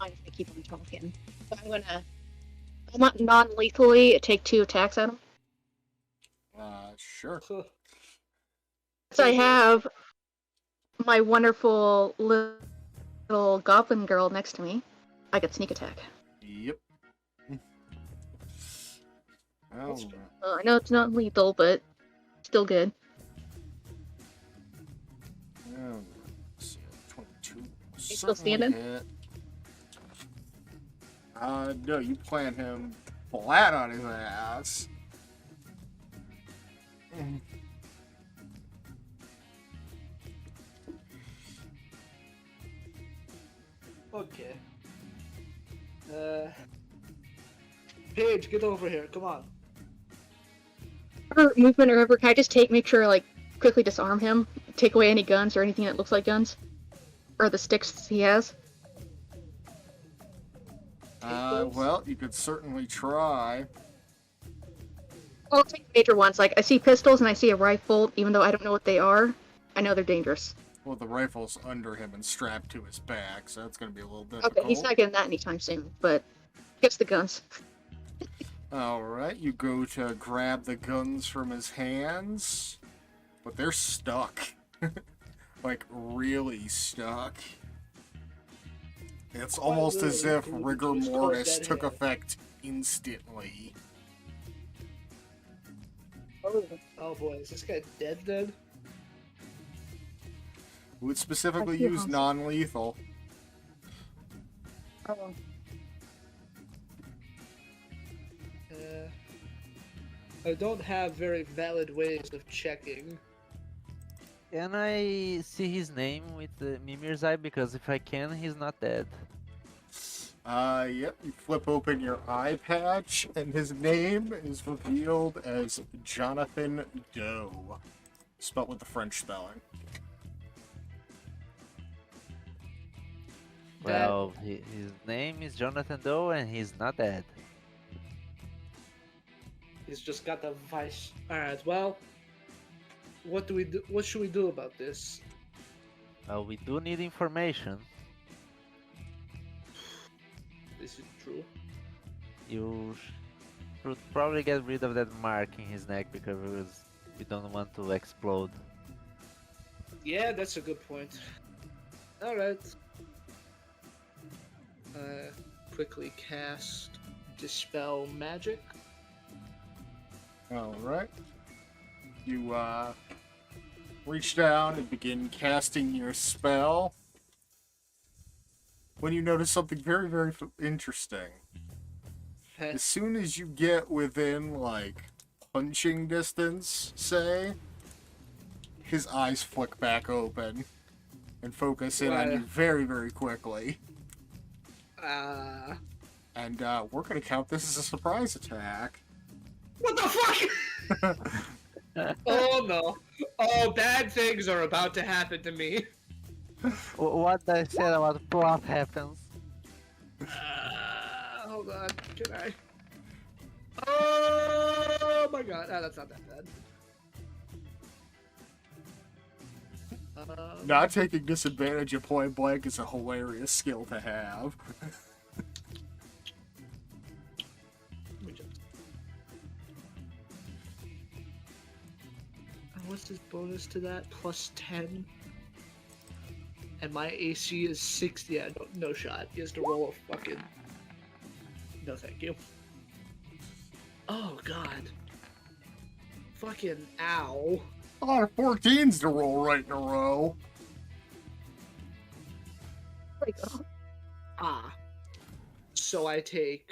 I keep on talking. So I'm not non-lethally take 2 attacks at him. Sure. So I have my wonderful little goblin girl next to me. I get sneak attack. Yep. Oh, I know it's not lethal, but still good. let's see, 22. He's still Certainly standing? hit. No, you plant him flat on his ass. Okay. Paige, get over here. Come on. Or movement or whatever, can I just make sure, quickly disarm him? Take away any guns or anything that looks like guns? Or the sticks he has? Well, you could certainly try. I'll take the major ones. I see pistols and I see a rifle, even though I don't know what they are. I know they're dangerous. Well, the rifle's under him and strapped to his back, so that's going to be a little difficult. Okay, he's not getting that anytime soon, but gets the guns. Alright, you go to grab the guns from his hands, but they're stuck. Really stuck. It's almost as if rigor mortis took effect instantly. Oh boy, is this guy dead then? Would specifically I feel use awesome. non-lethal. Oh. I don't have very valid ways of checking. Can I see his name with the Mimir's eye? Because if I can, he's not dead. Yep, you flip open your eye patch, and his name is revealed as Jonathan Doe. Spelled with the French spelling. Well, his name is Jonathan Doe and he's not dead. He's just got the vice. Alright, well, what do we do? What should we do about this? We do need information. This is true. You should probably get rid of that mark in his neck because we don't want to explode. Yeah, that's a good point. Alright. Quickly cast Dispel Magic. Alright. You, reach down and begin casting your spell. When you notice something very, very interesting. As soon as you get within, punching distance, say, his eyes flick back open and focus in on you very, very quickly. And, we're gonna count this as a surprise attack. What the fuck? Oh no. Oh, bad things are about to happen to me. What I said about plot happens. Hold on. Can I? Oh my god. Ah, that's not that bad. Not taking disadvantage at point blank is a hilarious skill to have. Let me just... What's his bonus to that? Plus 10. And my AC is 60. Yeah, no shot. He has to roll a fucking... No, thank you. Oh, God. Fucking ow. A lot of 14s to roll right in a row. Like, oh, Ah. So I take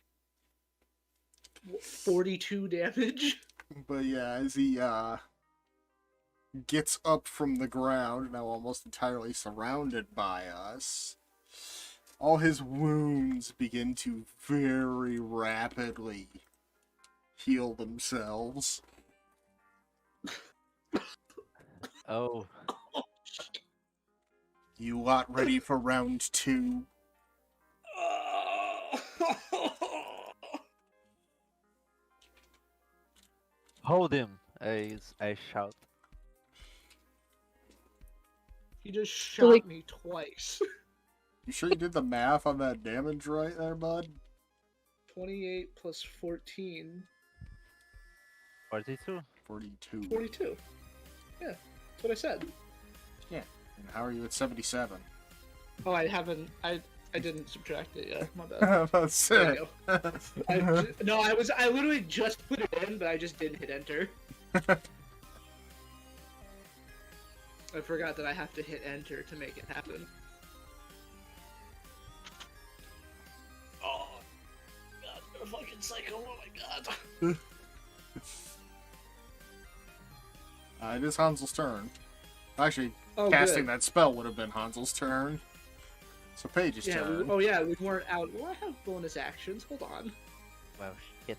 42 damage. But yeah, as he gets up from the ground, now almost entirely surrounded by us, all his wounds begin to very rapidly heal themselves. Oh, You lot ready for round 2? hold him! I shout. He just Really? shot me twice. You sure you did the math on that damage right there, bud? 28 plus 14. 42. 42. 42. Yeah, that's what I said. And how are you at 77? Oh, I haven't. I didn't subtract it yet. My bad. That's There it. you go. No, I literally just put it in, but I just didn't hit enter. I forgot that I have to hit enter to make it happen. Oh, God, they're fucking psycho. Oh my God. It is Hansel's turn. Actually, Oh, casting good. that spell would have been Hansel's turn. So Paige's Yeah, turn. we weren't out. Well, I have bonus actions. Hold on. Well, shit.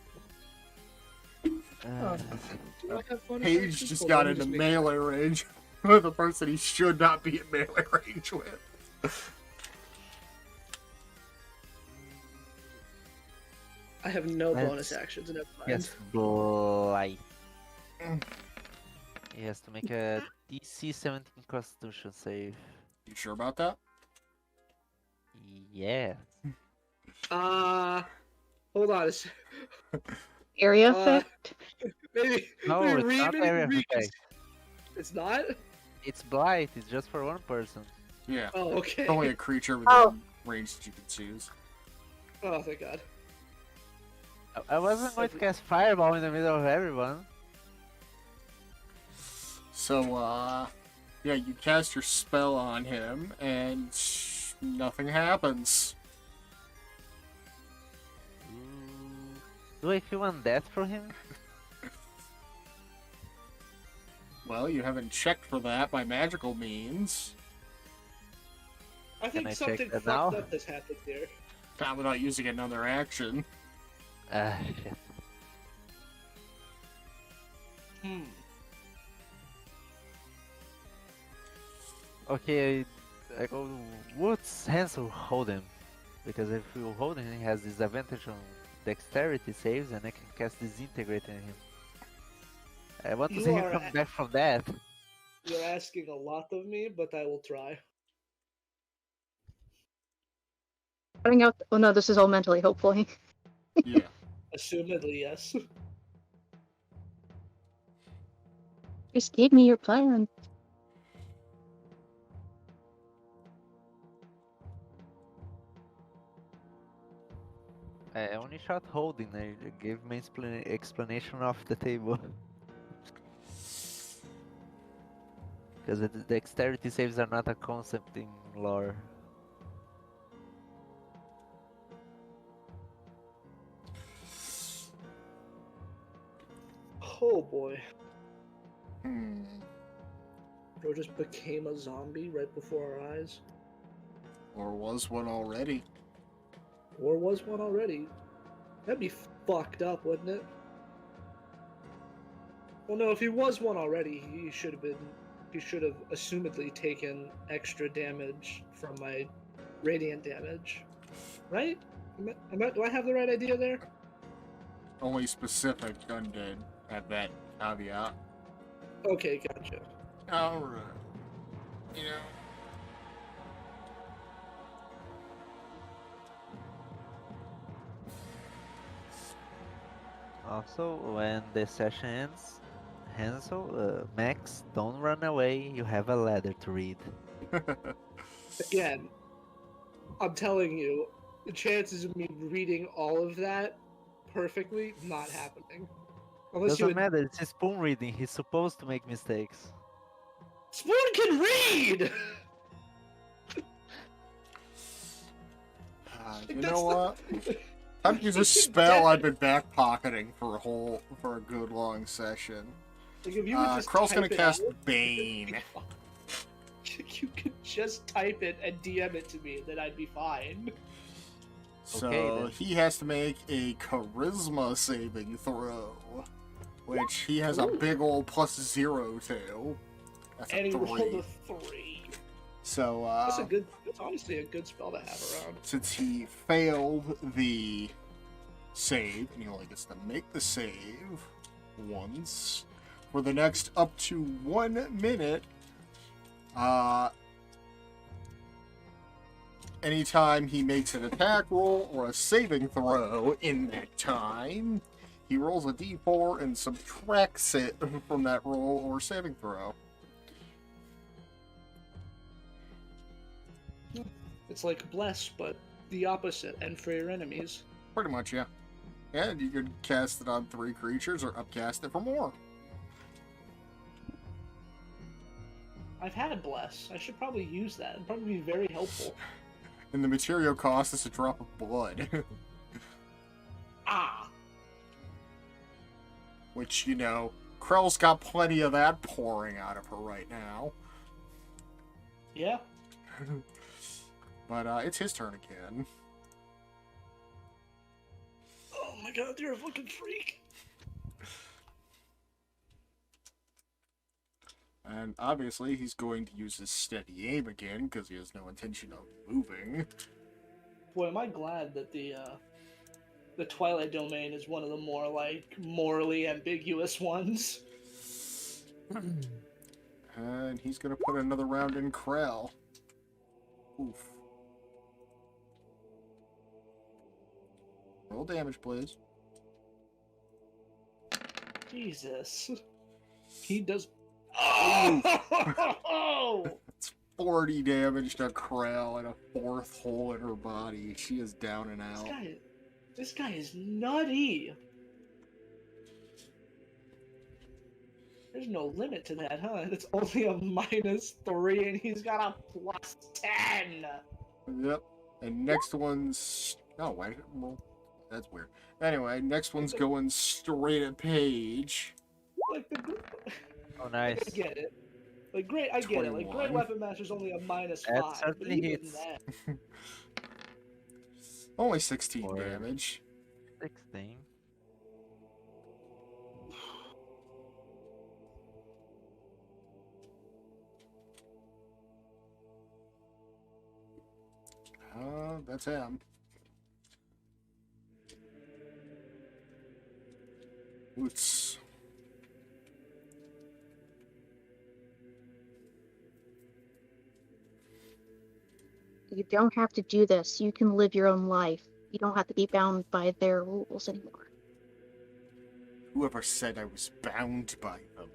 Do I have bonus Paige actions? just Hold got on, let me into just make melee range with a person he should not be in melee range with. I have no Let's- bonus actions, never mind. Yes, blight. He has to make a DC 17 Constitution save. You sure about that? Yeah. Hold on a sec. area Uh, effect? Maybe. No, maybe it's not area effect. It's not? It's blight. It's just for one person. Yeah. Oh, okay. It's only a creature within Oh. range that you can choose. Oh, thank God. I wasn't going to cast fireball in the middle of everyone. So, yeah, you cast your spell on him, and nothing happens. Do I feel undead for him? Well, you haven't checked for that by magical means. I think I check something that fucked now? up has happened here. Not without using another action. Shit. Okay, I go. What's Hansel hold him? Because if you hold him, he has disadvantage on dexterity saves, and I can cast disintegrate on him. I want to You see him are come a- back from that. You're asking a lot of me, but I will try. Cutting out. Oh no, this is all mentally. Hopefully. Yeah. Assumedly, yes. Just gave me your plan. I only shot holding. I gave my explanation off the table. Because the dexterity saves are not a concept in lore. Oh boy. Hmm. Or just became a zombie right before our eyes. Or was one already. Or was one already. That'd be fucked up, wouldn't it? Well, no, if he was one already, he should have assumedly taken extra damage from my radiant damage. Right? Do I have the right idea there? only specific undead have that caveat. Okay, gotcha. Alright. You know. Also, when the session ends, Hansel, Max, don't run away. You have a letter to read. Again, I'm telling you, the chances of me reading all of that perfectly not happening. Unless you Doesn't had... matter. It's his spoon reading. He's supposed to make mistakes. Spoon can read. You That's know what? the- I've used a spell I've been back pocketing for a good long session. Like if you would just Krell's gonna type it cast out, Bane. you could just type it and DM it to me, then I'd be fine. So Okay, then. he has to make a charisma saving throw, which he has a Ooh. big old +0 to. That's And a he rolled 3. a 3. So That's honestly a good spell to have around. since he failed the save, and he only gets to make the save once for the next up to 1 minute. Anytime he makes an attack roll or a saving throw in that time, he rolls a d4 and subtracts it from that roll or saving throw. It's like bless, but the opposite, and for your enemies. Pretty much, yeah. And you could cast it on 3 creatures or upcast it for more. I've had bless. I should probably use that. It'd probably be very helpful. And the material cost is a drop of blood. Ah! Which, you know, Krell's got plenty of that pouring out of her right now. Yeah? But it's his turn again. Oh my god, you're a fucking freak! And obviously he's going to use his steady aim again, because he has no intention of moving. Boy, am I glad that the Twilight Domain is one of the more, like, morally ambiguous ones. And he's going to put another round in Krell. Oof. Roll damage, please. Jesus. He does... Oh! It's 40 damage to Krell and a 4th hole in her body. She is down and out. This guy is nutty. There's no limit to that, huh? It's only a -3 and he's got a +10. Yep. And next one's... Oh, wait. Well, that's weird. Anyway, next one's going straight at Paige. Like the... Oh, nice. I get it. Like, great, I get it. Like, Great 21. Weapon Master's only a -5. That certainly but even hits. that... Only 16 Or- damage. 16. That's him. Oots. You don't have to do this. You can live your own life. You don't have to be bound by their rules anymore. Whoever said I was bound by them?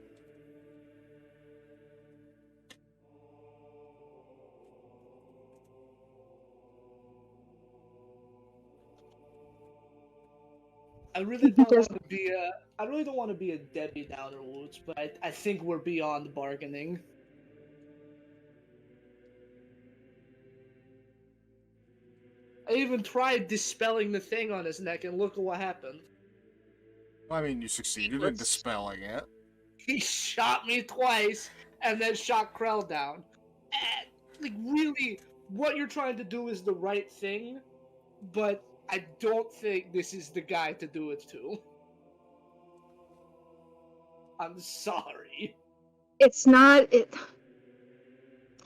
I really don't Just- want to be a... I really don't want to be a Debbie Downer, Woods, but I think we're beyond bargaining. I even tried dispelling the thing on his neck, and look at what happened. I mean, you succeeded in Let's- dispelling it. He shot me twice, and then shot Krell down. Like, really, what you're trying to do is the right thing, but I don't think this is the guy to do it to. I'm sorry. It's not. He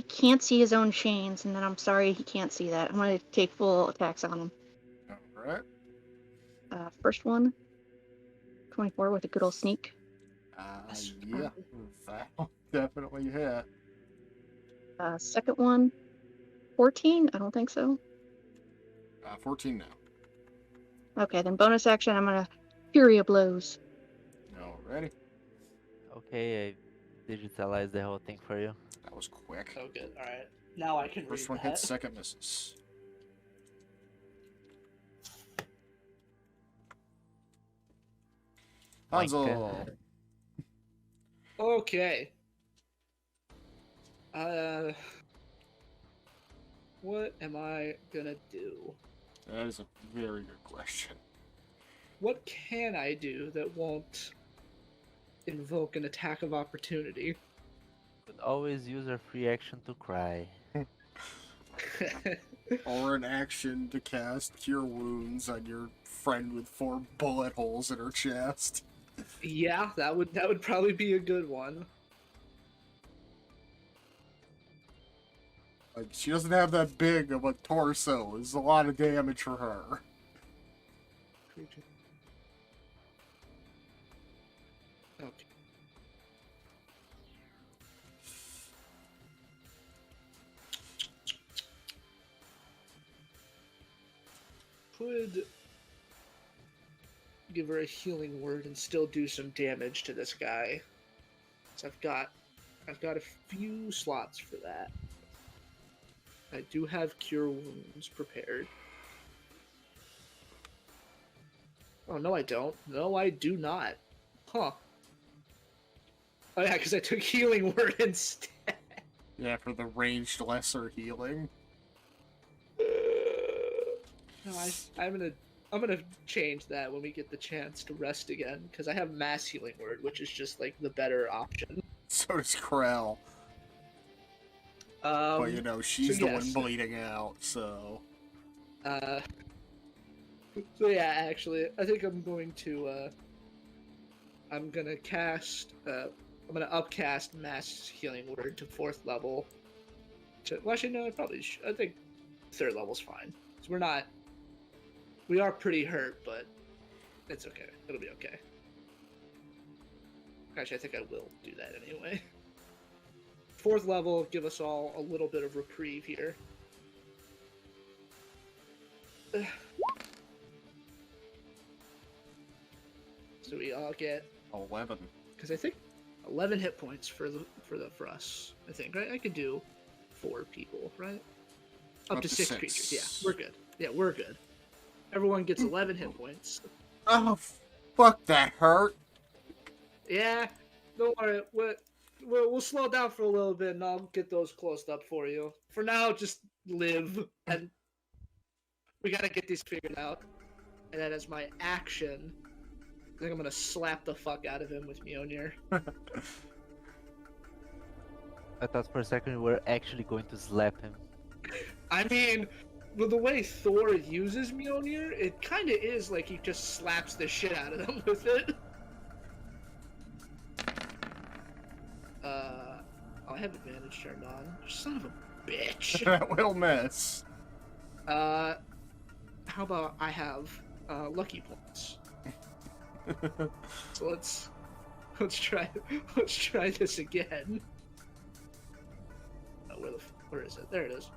can't see his own chains, and then I'm sorry he can't see that. I'm going to take full attacks on him. Alright. First one 24 with a good old sneak. Yeah, that'll definitely hit. Second one, 14? I don't think so. 14 now. Okay, then bonus action, I'm gonna Fury of Blows. Alrighty. Okay, I digitalized the whole thing for you. That was quick. Oh, good. All right. Now I can First read one that. hits, second misses. Hansel. Okay. What am I gonna do? That is a very good question. What can I do that won't invoke an attack of opportunity? Could always use a free action to cry. Or an action to cast Cure Wounds on your friend with 4 bullet holes in her chest. Yeah, that would probably be a good one. Like, she doesn't have that big of a torso. It's a lot of damage for her. Okay. Could give her a healing word and still do some damage to this guy. So I've got a few slots for that. I do have Cure Wounds prepared. Oh, no I don't. No, I do not. Huh. Oh yeah, because I took Healing Word instead. Yeah, for the ranged lesser healing. No, I'm gonna change that when we get the chance to rest again, because I have Mass Healing Word, which is just like the better option. So does Krell. But you know, she's so the yes. one bleeding out, so. So yeah, actually, I think I'm going to I'm gonna cast I'm gonna upcast Mass Healing Word to 4th level. Well, actually, no, I probably should. I think 3rd level's fine. So we are pretty hurt, but it's okay. It'll be okay. Actually, I think I will do that anyway. 4th level, give us all a little bit of reprieve here. So we all get 11. because I think 11 hit points for us. I think, right? I could do 4 people, right? Up to 6 creatures. Yeah, we're good. Yeah, we're good. Everyone gets 11 hit points. Oh, fuck, that hurt. Yeah, don't worry. We'll slow down for a little bit, and I'll get those closed up for you. For now, just live, and we gotta get these figured out. And then as my action, I think I'm gonna slap the fuck out of him with Mjolnir. I thought for a second we were actually going to slap him. I mean, with the way Thor uses Mjolnir, it kind of is like he just slaps the shit out of them with it. I have advantage turned on. Son of a bitch. That will miss. How about I have lucky points? So let's try this again. Oh, where is it? There it is.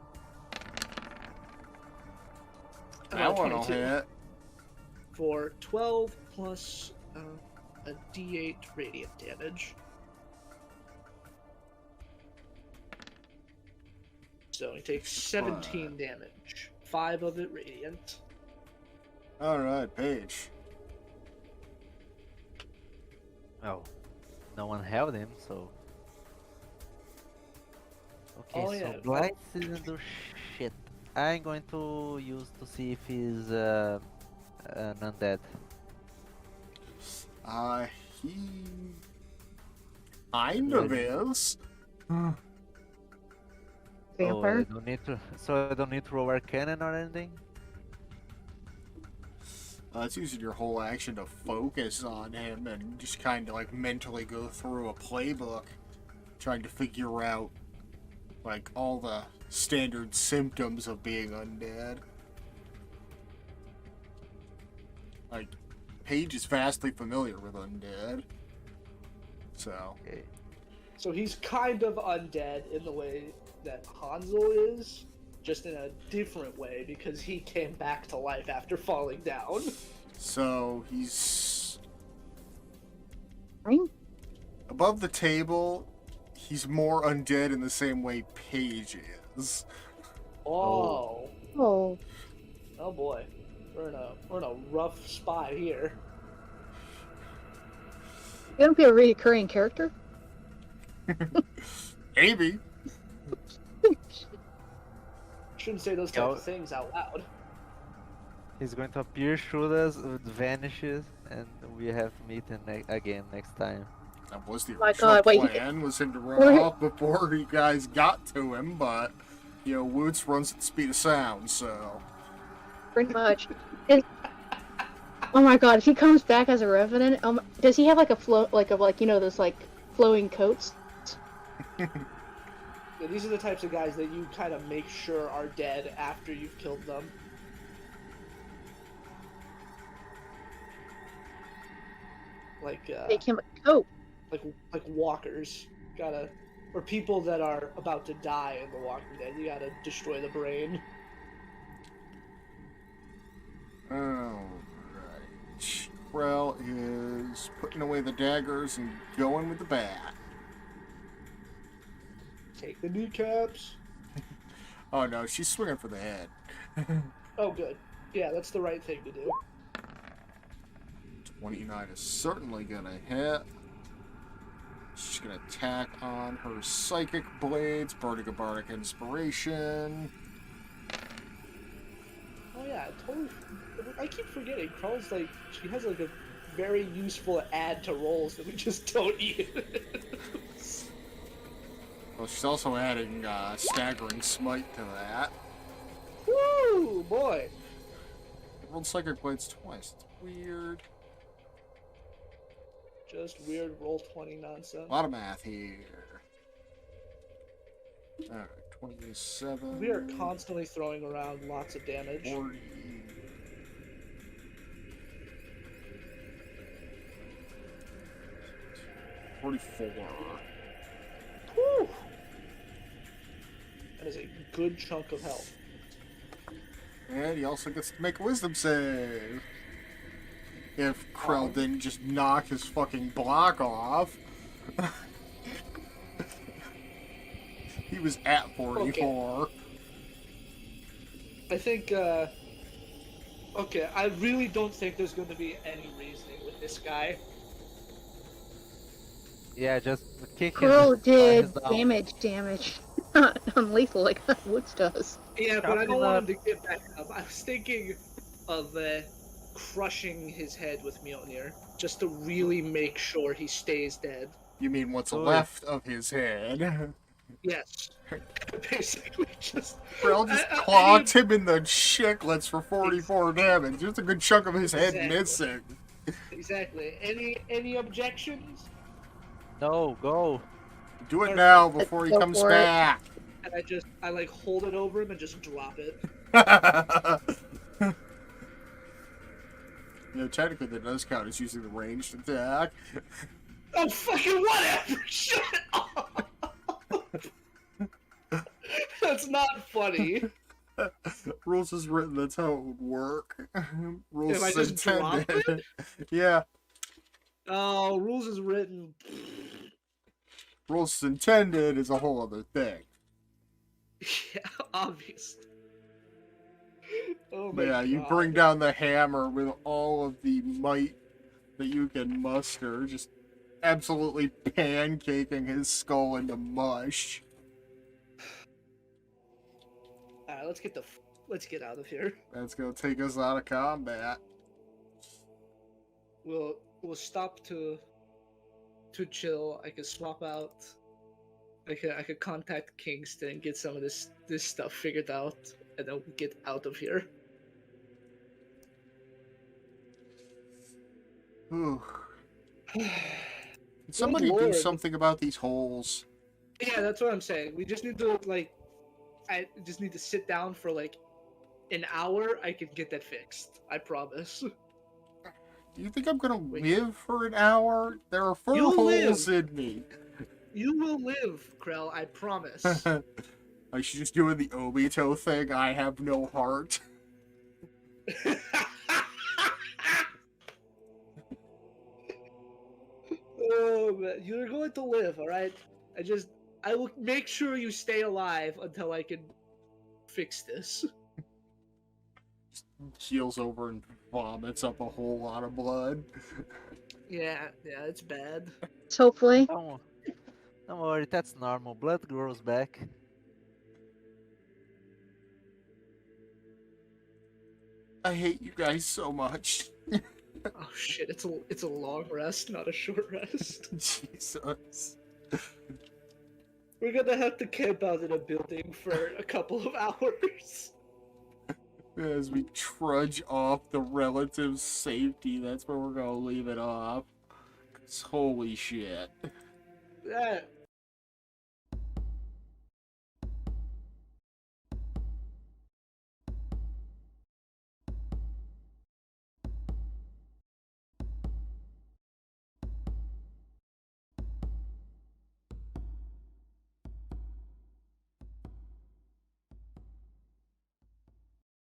That one will 22. hit. For 12 plus a D8 radiant damage. So he takes 17 damage. 5 of it radiant. Alright, Paige. Oh, no one held him, so. Okay, Oh, so yeah. Blight didn't do shit. I'm going to use to see if he's an undead. He kind of is. Oh, I Vampire? don't need to. So I don't need to roll Arcana or anything. It's using your whole action to focus on him and just kind of like mentally go through a playbook, trying to figure out like all the standard symptoms of being undead. Like, Paige is vastly familiar with undead. So, Okay. So he's kind of undead in the way that Hanzo is, just in a different way because he came back to life after falling down. so he's Right? above the table. He's more undead in the same way Paige is. Oh, Oh, oh boy, we're in a rough spot here. you gonna be a recurring character? Maybe. Shouldn't say those types of things out loud. He's going to appear, shoot us, it vanishes, and we have to meet him again next time. That was the My original God, wait, plan, was him to run Wait. off before you guys got to him, but, you know, Woots runs at the speed of sound, so... Pretty much. And, oh my God, if he comes back as a revenant, does he have like a those like flowing coats? Yeah, these are the types of guys that you kind of make sure are dead after you've killed them. Like, Make him a coat. like walkers. Gotta, or people that are about to die in The Walking Dead. You gotta destroy the brain. Alright. Krell is putting away the daggers and going with the bat. Take the kneecaps. Oh no, she's swinging for the head. Oh, good. Yeah, that's the right thing to do. 29 is certainly gonna hit. She's gonna attack on her psychic blades, burning a bardic inspiration. Oh yeah, totally. I keep forgetting. Carl's like, she has like a very useful add to rolls that we just don't use. Well, she's also adding staggering smite to that. Woo, boy. I rolled psychic blades twice. It's weird. Just weird roll 20 nonsense. A lot of math here. Alright, 27. We are constantly throwing around lots of damage. 40. 44. Whew. That is a good chunk of health. And he also gets to make a wisdom save. If Krell didn't just knock his fucking block off. He was at 44. Okay. I think, okay, I really don't think there's going to be any reasoning with this guy. Yeah, just kick him. Crow did Flies down. damage. Not unlethal like Woods does. Yeah, but I Chop don't him want up. him to get back up. I was thinking of crushing his head with Mjolnir, just to really make sure he stays dead. You mean what's Oh, yeah. left of his head? Yes. Basically, just... Krell just I clocked him in the chiclets for 44 damage. Just a good chunk of his head Exactly. missing. Exactly. Any objections? No, go. Do it now before he Go comes for it. back. And I like hold it over him and just drop it. You know, technically that does count as using the ranged attack. Oh, fucking whatever! Shut up! That's not funny. Rules is written, that's how it would work. Rules If I is just drop intended. Yeah, Oh, rules is written. rules is intended is a whole other thing. Yeah, obvious. Oh my But yeah, you God. bring down the hammer with all of the might that you can muster, just absolutely pancaking his skull into mush. Alright, let's get out of here. That's gonna take us out of combat. We'll stop to chill. I could swap out. I could contact Kingston, get some of this stuff figured out, and then we'll get out of here. Whew. Can somebody do Lord. something about these holes? Yeah, that's what I'm saying. We just need to I just need to sit down for like an hour. I can get that fixed. I promise. You think I'm gonna Wait. live for an hour? There are fur You'll holes live. in me. You will live, Krell, I promise. I should just do the Obito thing. I have no heart. Oh man, you're going to live, alright? I will make sure you stay alive until I can fix this. Keels over and vomits up a whole lot of blood. Yeah, it's bad. Hopefully. Don't worry, that's normal. Blood grows back. I hate you guys so much. Oh shit, it's a long rest, not a short rest. Jesus. We're gonna have to camp out in a building for a couple of hours. As we trudge off the relative safety, that's where we're gonna leave it off. 'Cause holy shit.